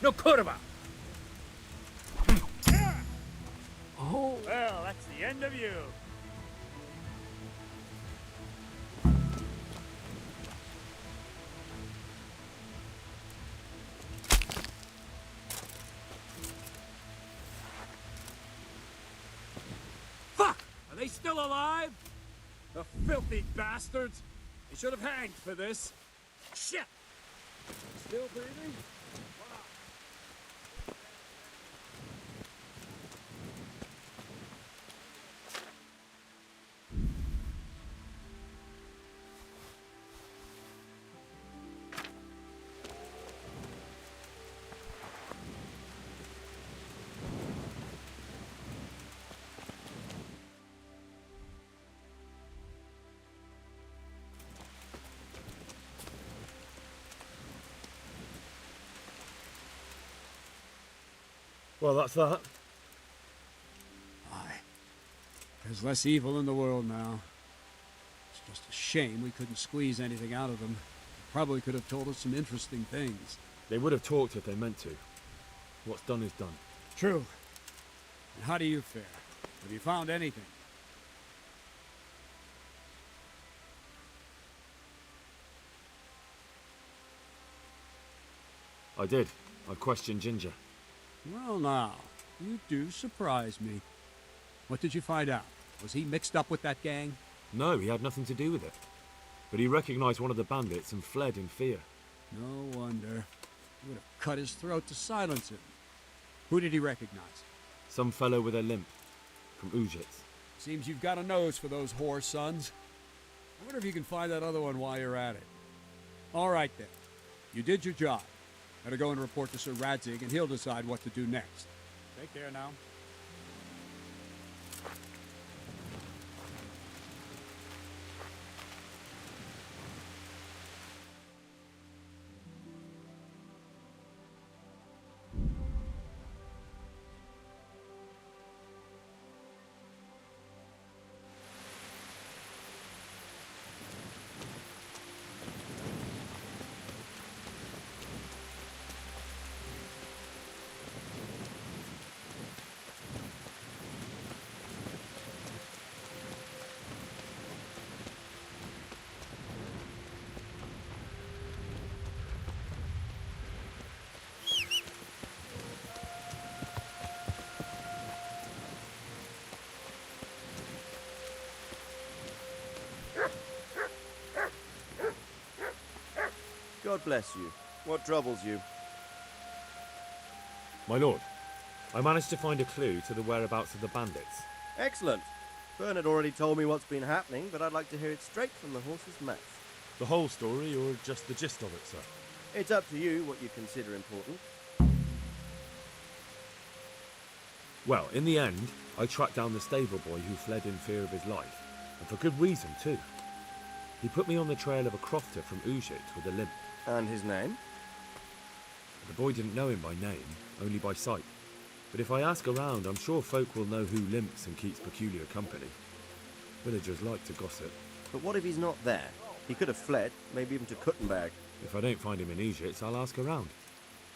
S17: No kurwa!
S11: Oh. Well, that's the end of you. Fuck! Are they still alive? The filthy bastards! They should have hanged for this. Shit! Still breathing?
S2: Well, that's that.
S11: Aye. There's less evil in the world now. It's just a shame we couldn't squeeze anything out of them. They probably could have told us some interesting things.
S2: They would have talked if they meant to. What's done is done.
S11: True. And how do you fare? Have you found anything?
S2: I did. I questioned Ginger.
S11: Well, now, you do surprise me. What did you find out? Was he mixed up with that gang?
S2: No, he had nothing to do with it. But he recognized one of the bandits and fled in fear.
S11: No wonder. He would have cut his throat to silence him. Who did he recognize?
S2: Some fellow with a limp. From Ujits.
S11: Seems you've got a nose for those whore sons. I wonder if you can find that other one while you're at it. All right, then. You did your job. Better go and report to Sir Radzig, and he'll decide what to do next.
S10: Take care now.
S13: God bless you. What troubles you?
S2: My lord, I managed to find a clue to the whereabouts of the bandits.
S13: Excellent. Bernard already told me what's been happening, but I'd like to hear it straight from the horse's mouth.
S3: The whole story, or just the gist of it, sir?
S13: It's up to you what you consider important.
S2: Well, in the end, I tracked down the stable boy who fled in fear of his life, and for good reason too. He put me on the trail of a crofter from Ujit with a limp.
S13: And his name?
S2: The boy didn't know him by name, only by sight. But if I ask around, I'm sure folk will know who limps and keeps peculiar company. Villagers like to gossip.
S13: But what if he's not there? He could have fled, maybe even to Kuttenberg.
S2: If I don't find him in Ujit, I'll ask around.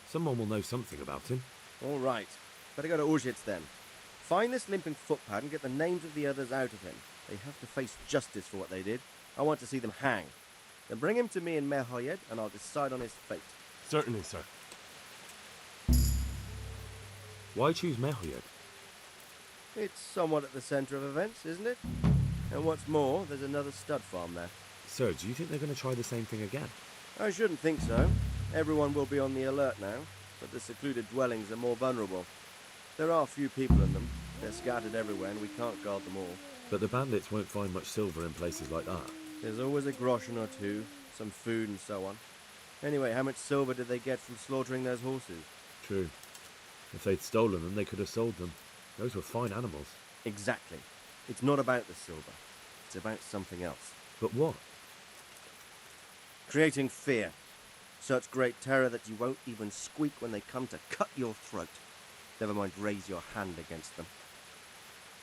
S2: Someone will know something about him.
S13: All right. Better go to Ujit then. Find this limping footpad and get the names of the others out of him. They have to face justice for what they did. I want to see them hang. Then bring him to me in Mehoyed and I'll decide on his fate.
S3: Certainly, sir.
S2: Why choose Mehoyed?
S13: It's somewhat at the centre of events, isn't it? And what's more, there's another stud farm there.
S2: Sir, do you think they're going to try the same thing again?
S13: I shouldn't think so. Everyone will be on the alert now, but the secluded dwellings are more vulnerable. There are few people in them. They're scattered everywhere and we can't guard them all.
S2: But the bandits won't find much silver in places like that.
S13: There's always a groschen or two, some food and so on. Anyway, how much silver did they get from slaughtering those horses?
S2: True. If they'd stolen them, they could have sold them. Those were fine animals.
S13: Exactly. It's not about the silver. It's about something else.
S2: But what?
S13: Creating fear. Such great terror that you won't even squeak when they come to cut your throat. Never mind raise your hand against them.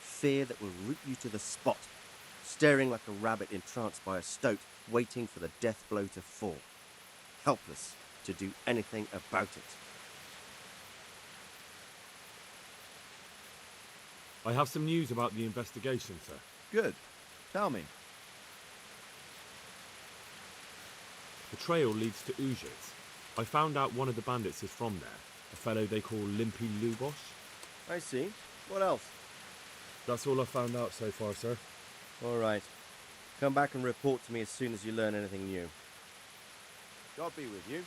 S13: Fear that will root you to the spot, staring like a rabbit entranced by a stoat, waiting for the death blow to fall. Helpless to do anything about it.
S2: I have some news about the investigation, sir.
S13: Good. Tell me.
S2: The trail leads to Ujit. I found out one of the bandits is from there, a fellow they call Limpy Lubosh.
S13: I see. What else?
S2: That's all I found out so far, sir.
S13: All right. Come back and report to me as soon as you learn anything new. God be with you.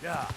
S2: Yeah.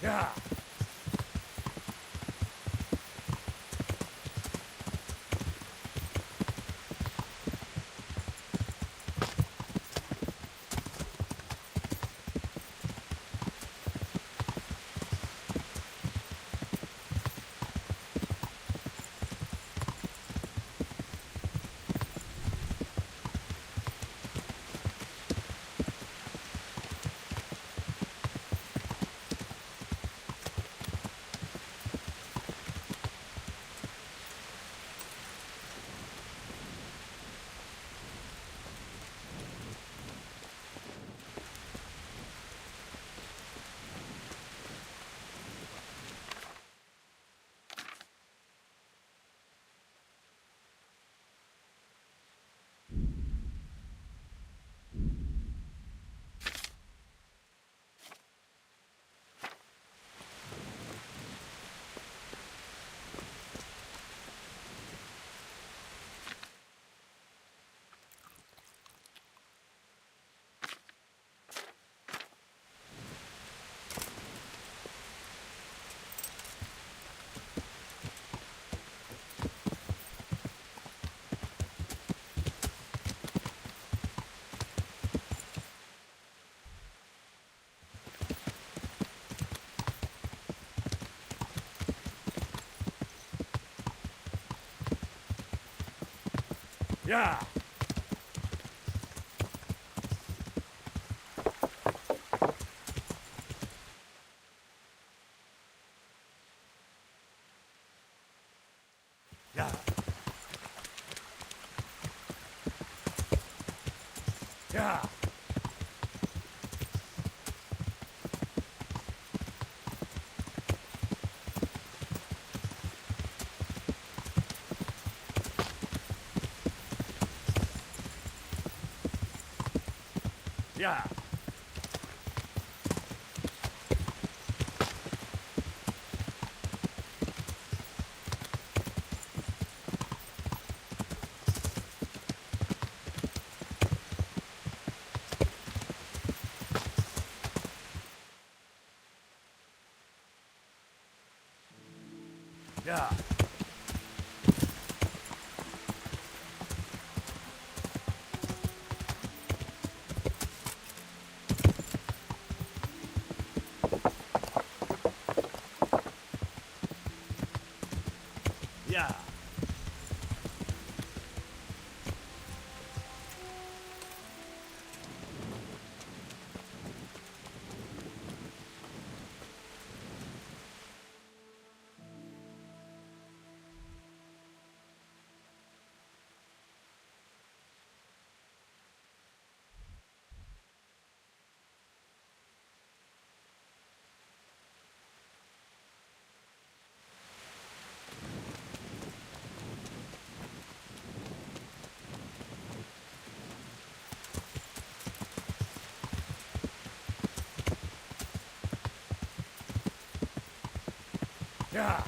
S2: Yeah. Yeah. Yeah. Yeah. Yeah. Yeah. Yeah. Yeah.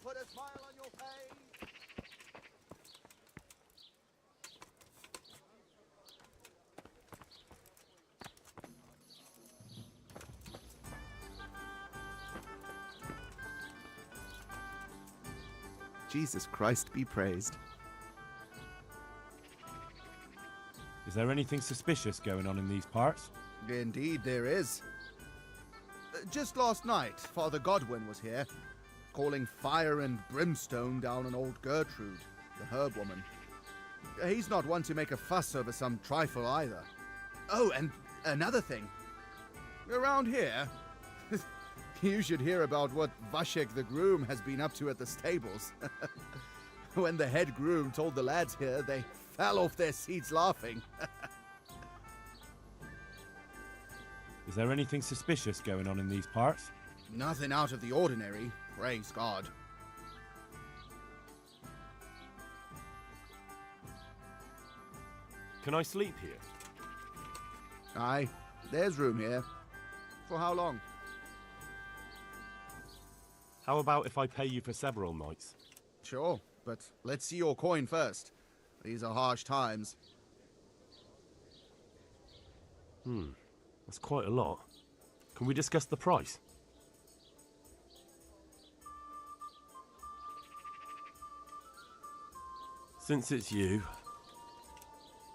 S12: put a smile on your face.
S20: Jesus Christ be praised.
S3: Is there anything suspicious going on in these parts?
S20: Indeed there is. Just last night, Father Godwin was here, calling fire and brimstone down on old Gertrude, the herb woman. He's not one to make a fuss over some trifle either. Oh, and another thing. Around here, you should hear about what Vashek the groom has been up to at the stables. When the head groom told the lads here, they fell off their seats laughing.
S3: Is there anything suspicious going on in these parts?
S20: Nothing out of the ordinary, praise God.
S3: Can I sleep here?
S20: Aye, there's room here. For how long?
S3: How about if I pay you for several nights?
S20: Sure, but let's see your coin first. These are harsh times.
S3: That's quite a lot. Can we discuss the price? Since it's you...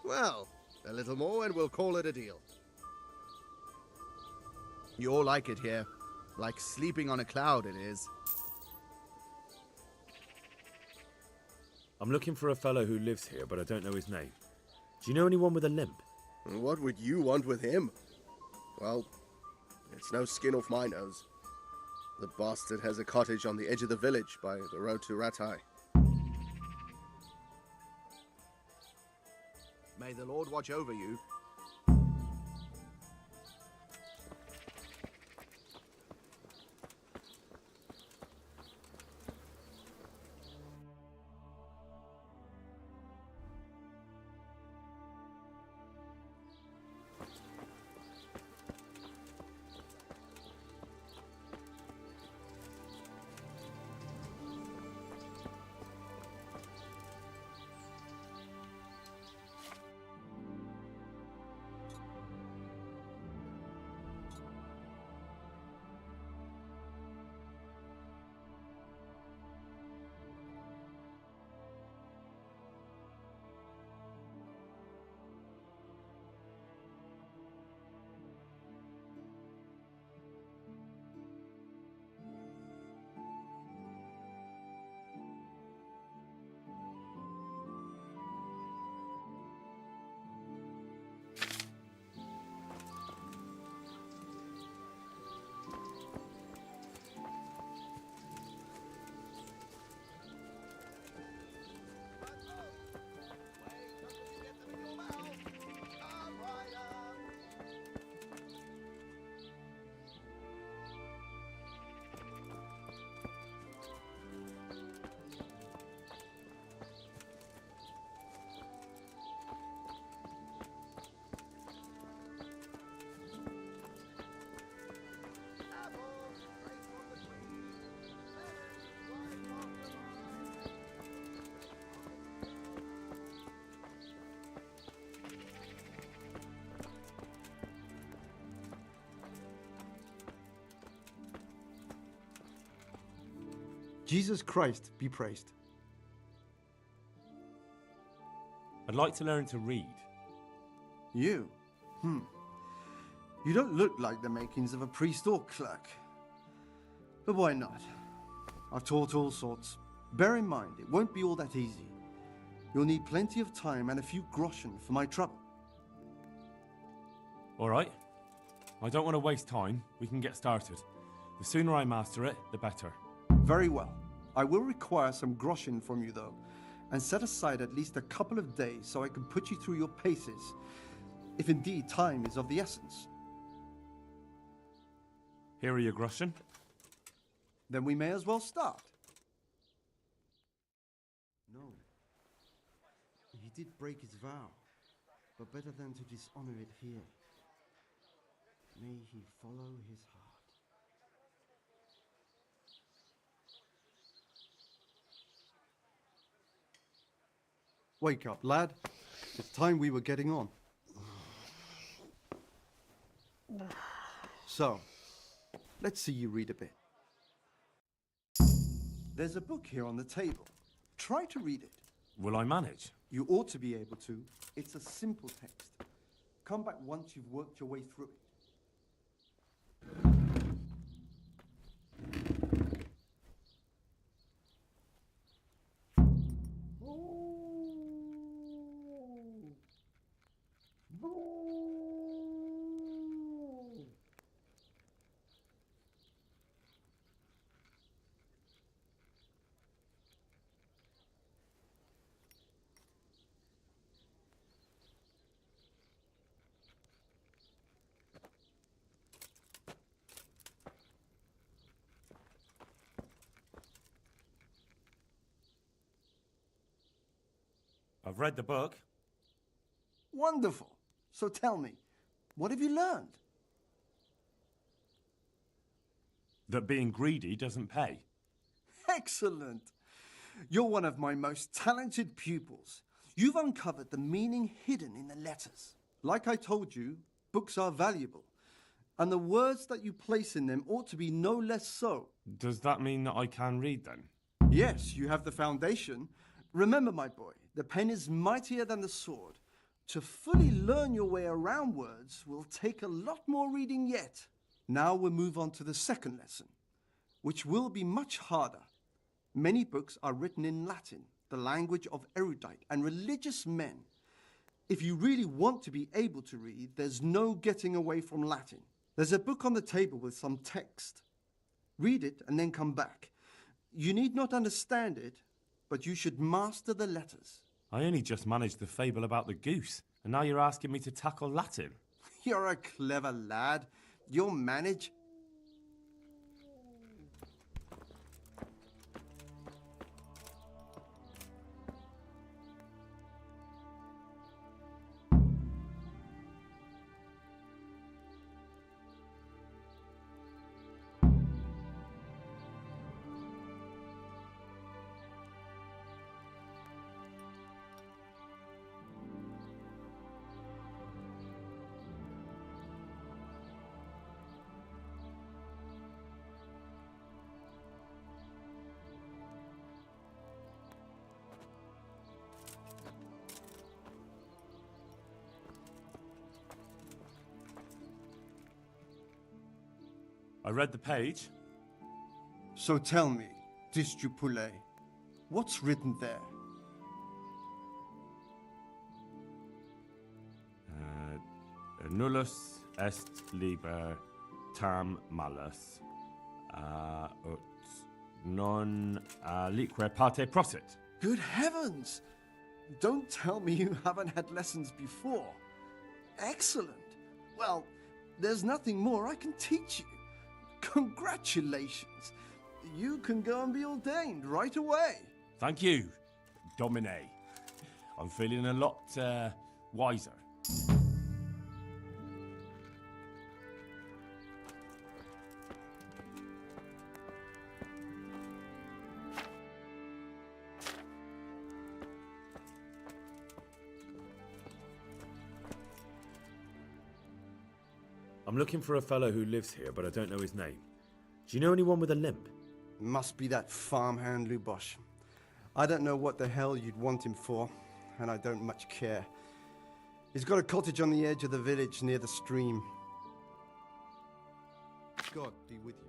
S20: Well, a little more and we'll call it a deal. You'll like it here. Like sleeping on a cloud it is.
S2: I'm looking for a fellow who lives here, but I don't know his name. Do you know anyone with a limp?
S13: What would you want with him? Well, it's no skin off my nose. The bastard has a cottage on the edge of the village by the road to Ratai.
S20: May the Lord watch over you.
S21: Jesus Christ be praised.
S3: I'd like to learn to read.
S21: You? You don't look like the makings of a priest or clerk. But why not? I've taught all sorts. Bear in mind, it won't be all that easy. You'll need plenty of time and a few groschen for my trouble.
S3: All right. I don't want to waste time. We can get started. The sooner I master it, the better.
S21: Very well. I will require some groschen from you, though, and set aside at least a couple of days so I can put you through your paces, if indeed time is of the essence.
S3: Here are your groschen.
S21: Then we may as well start. No. He did break his vow, but better than to dishonor it here. May he follow his heart. Wake up, lad. It's time we were getting on. So, let's see you read a bit. There's a book here on the table. Try to read it.
S3: Will I manage?
S21: You ought to be able to. It's a simple text. Come back once you've worked your way through it.
S3: I've read the book.
S21: Wonderful. So tell me, what have you learned?
S3: That being greedy doesn't pay.
S21: Excellent. You're one of my most talented pupils. You've uncovered the meaning hidden in the letters. Like I told you, books are valuable, and the words that you place in them ought to be no less so.
S3: Does that mean that I can read then?
S21: Yes, you have the foundation. Remember, my boy, the pen is mightier than the sword. To fully learn your way around words will take a lot more reading yet. Now we'll move on to the second lesson, which will be much harder. Many books are written in Latin, the language of erudite and religious men. If you really want to be able to read, there's no getting away from Latin. There's a book on the table with some text. Read it and then come back. You need not understand it, but you should master the letters.
S3: I only just managed the fable about the goose, and now you're asking me to tackle Latin.
S21: You're a clever lad. You'll manage.
S3: I read the page.
S21: So tell me, Disjupule, what's written there?
S3: Nullus est liber tam malus, ut non alique parte prosit.
S21: Good heavens! Don't tell me you haven't had lessons before. Excellent. Well, there's nothing more I can teach you. Congratulations. You can go and be ordained right away.
S3: Thank you, Domine. I'm feeling a lot wiser.
S2: I'm looking for a fellow who lives here, but I don't know his name. Do you know anyone with a limp?
S21: Must be that farmhand Lubosh. I don't know what the hell you'd want him for, and I don't much care. He's got a cottage on the edge of the village near the stream. God be with you.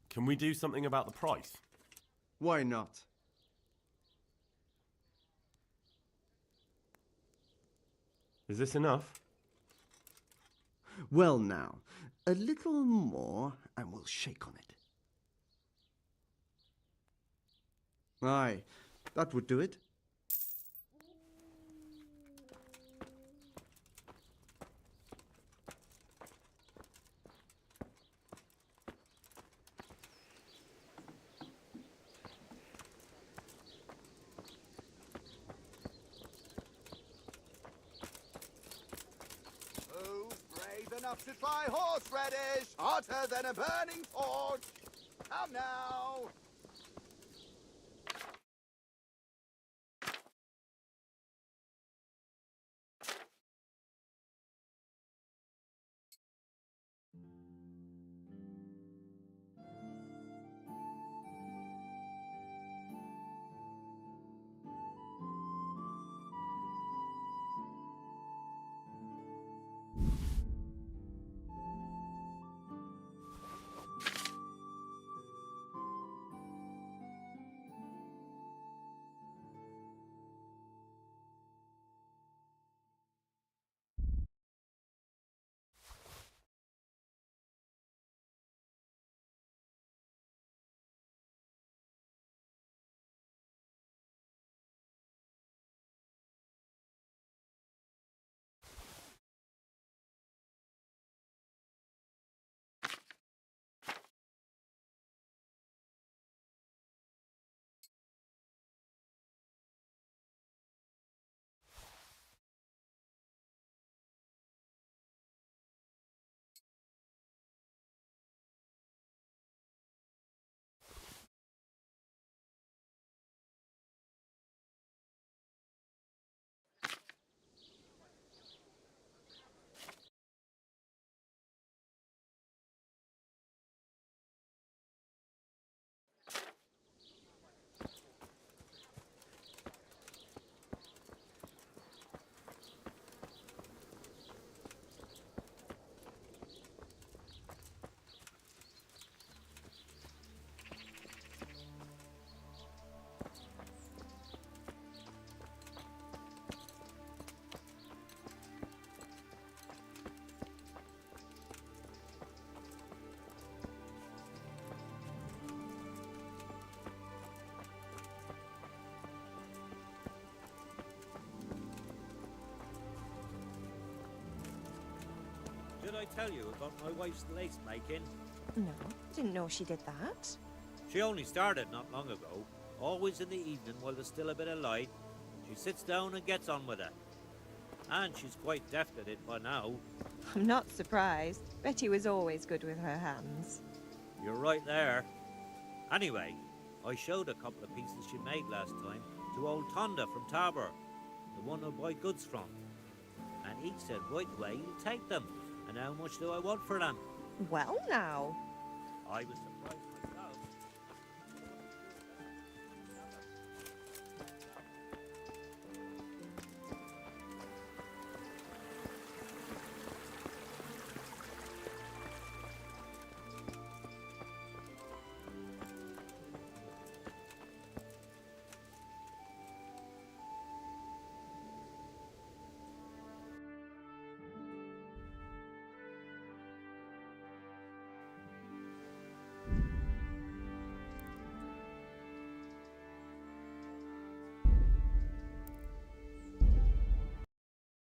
S3: Can we do something about the price?
S21: Why not?
S3: Is this enough?
S21: Well now, A little more, and we'll shake on it. Aye, that would do it.
S20: Who's brave enough to try horseradish? Hotter than a burning torch. Come now.
S4: Did I tell you about my wife's lace making?
S22: No, didn't know she did that.
S4: She only started not long ago. Always in the evening while there's still a bit of light. She sits down and gets on with it. And she's quite deft at it by now.
S22: I'm not surprised. Betty was always good with her hands.
S4: You're right there. Anyway, I showed a couple of pieces she made last time to old Tonda from Tabor, the one I buy goods from. And he said right away he'll take them. And how much do I want for them?
S22: Well now.
S4: I was surprised.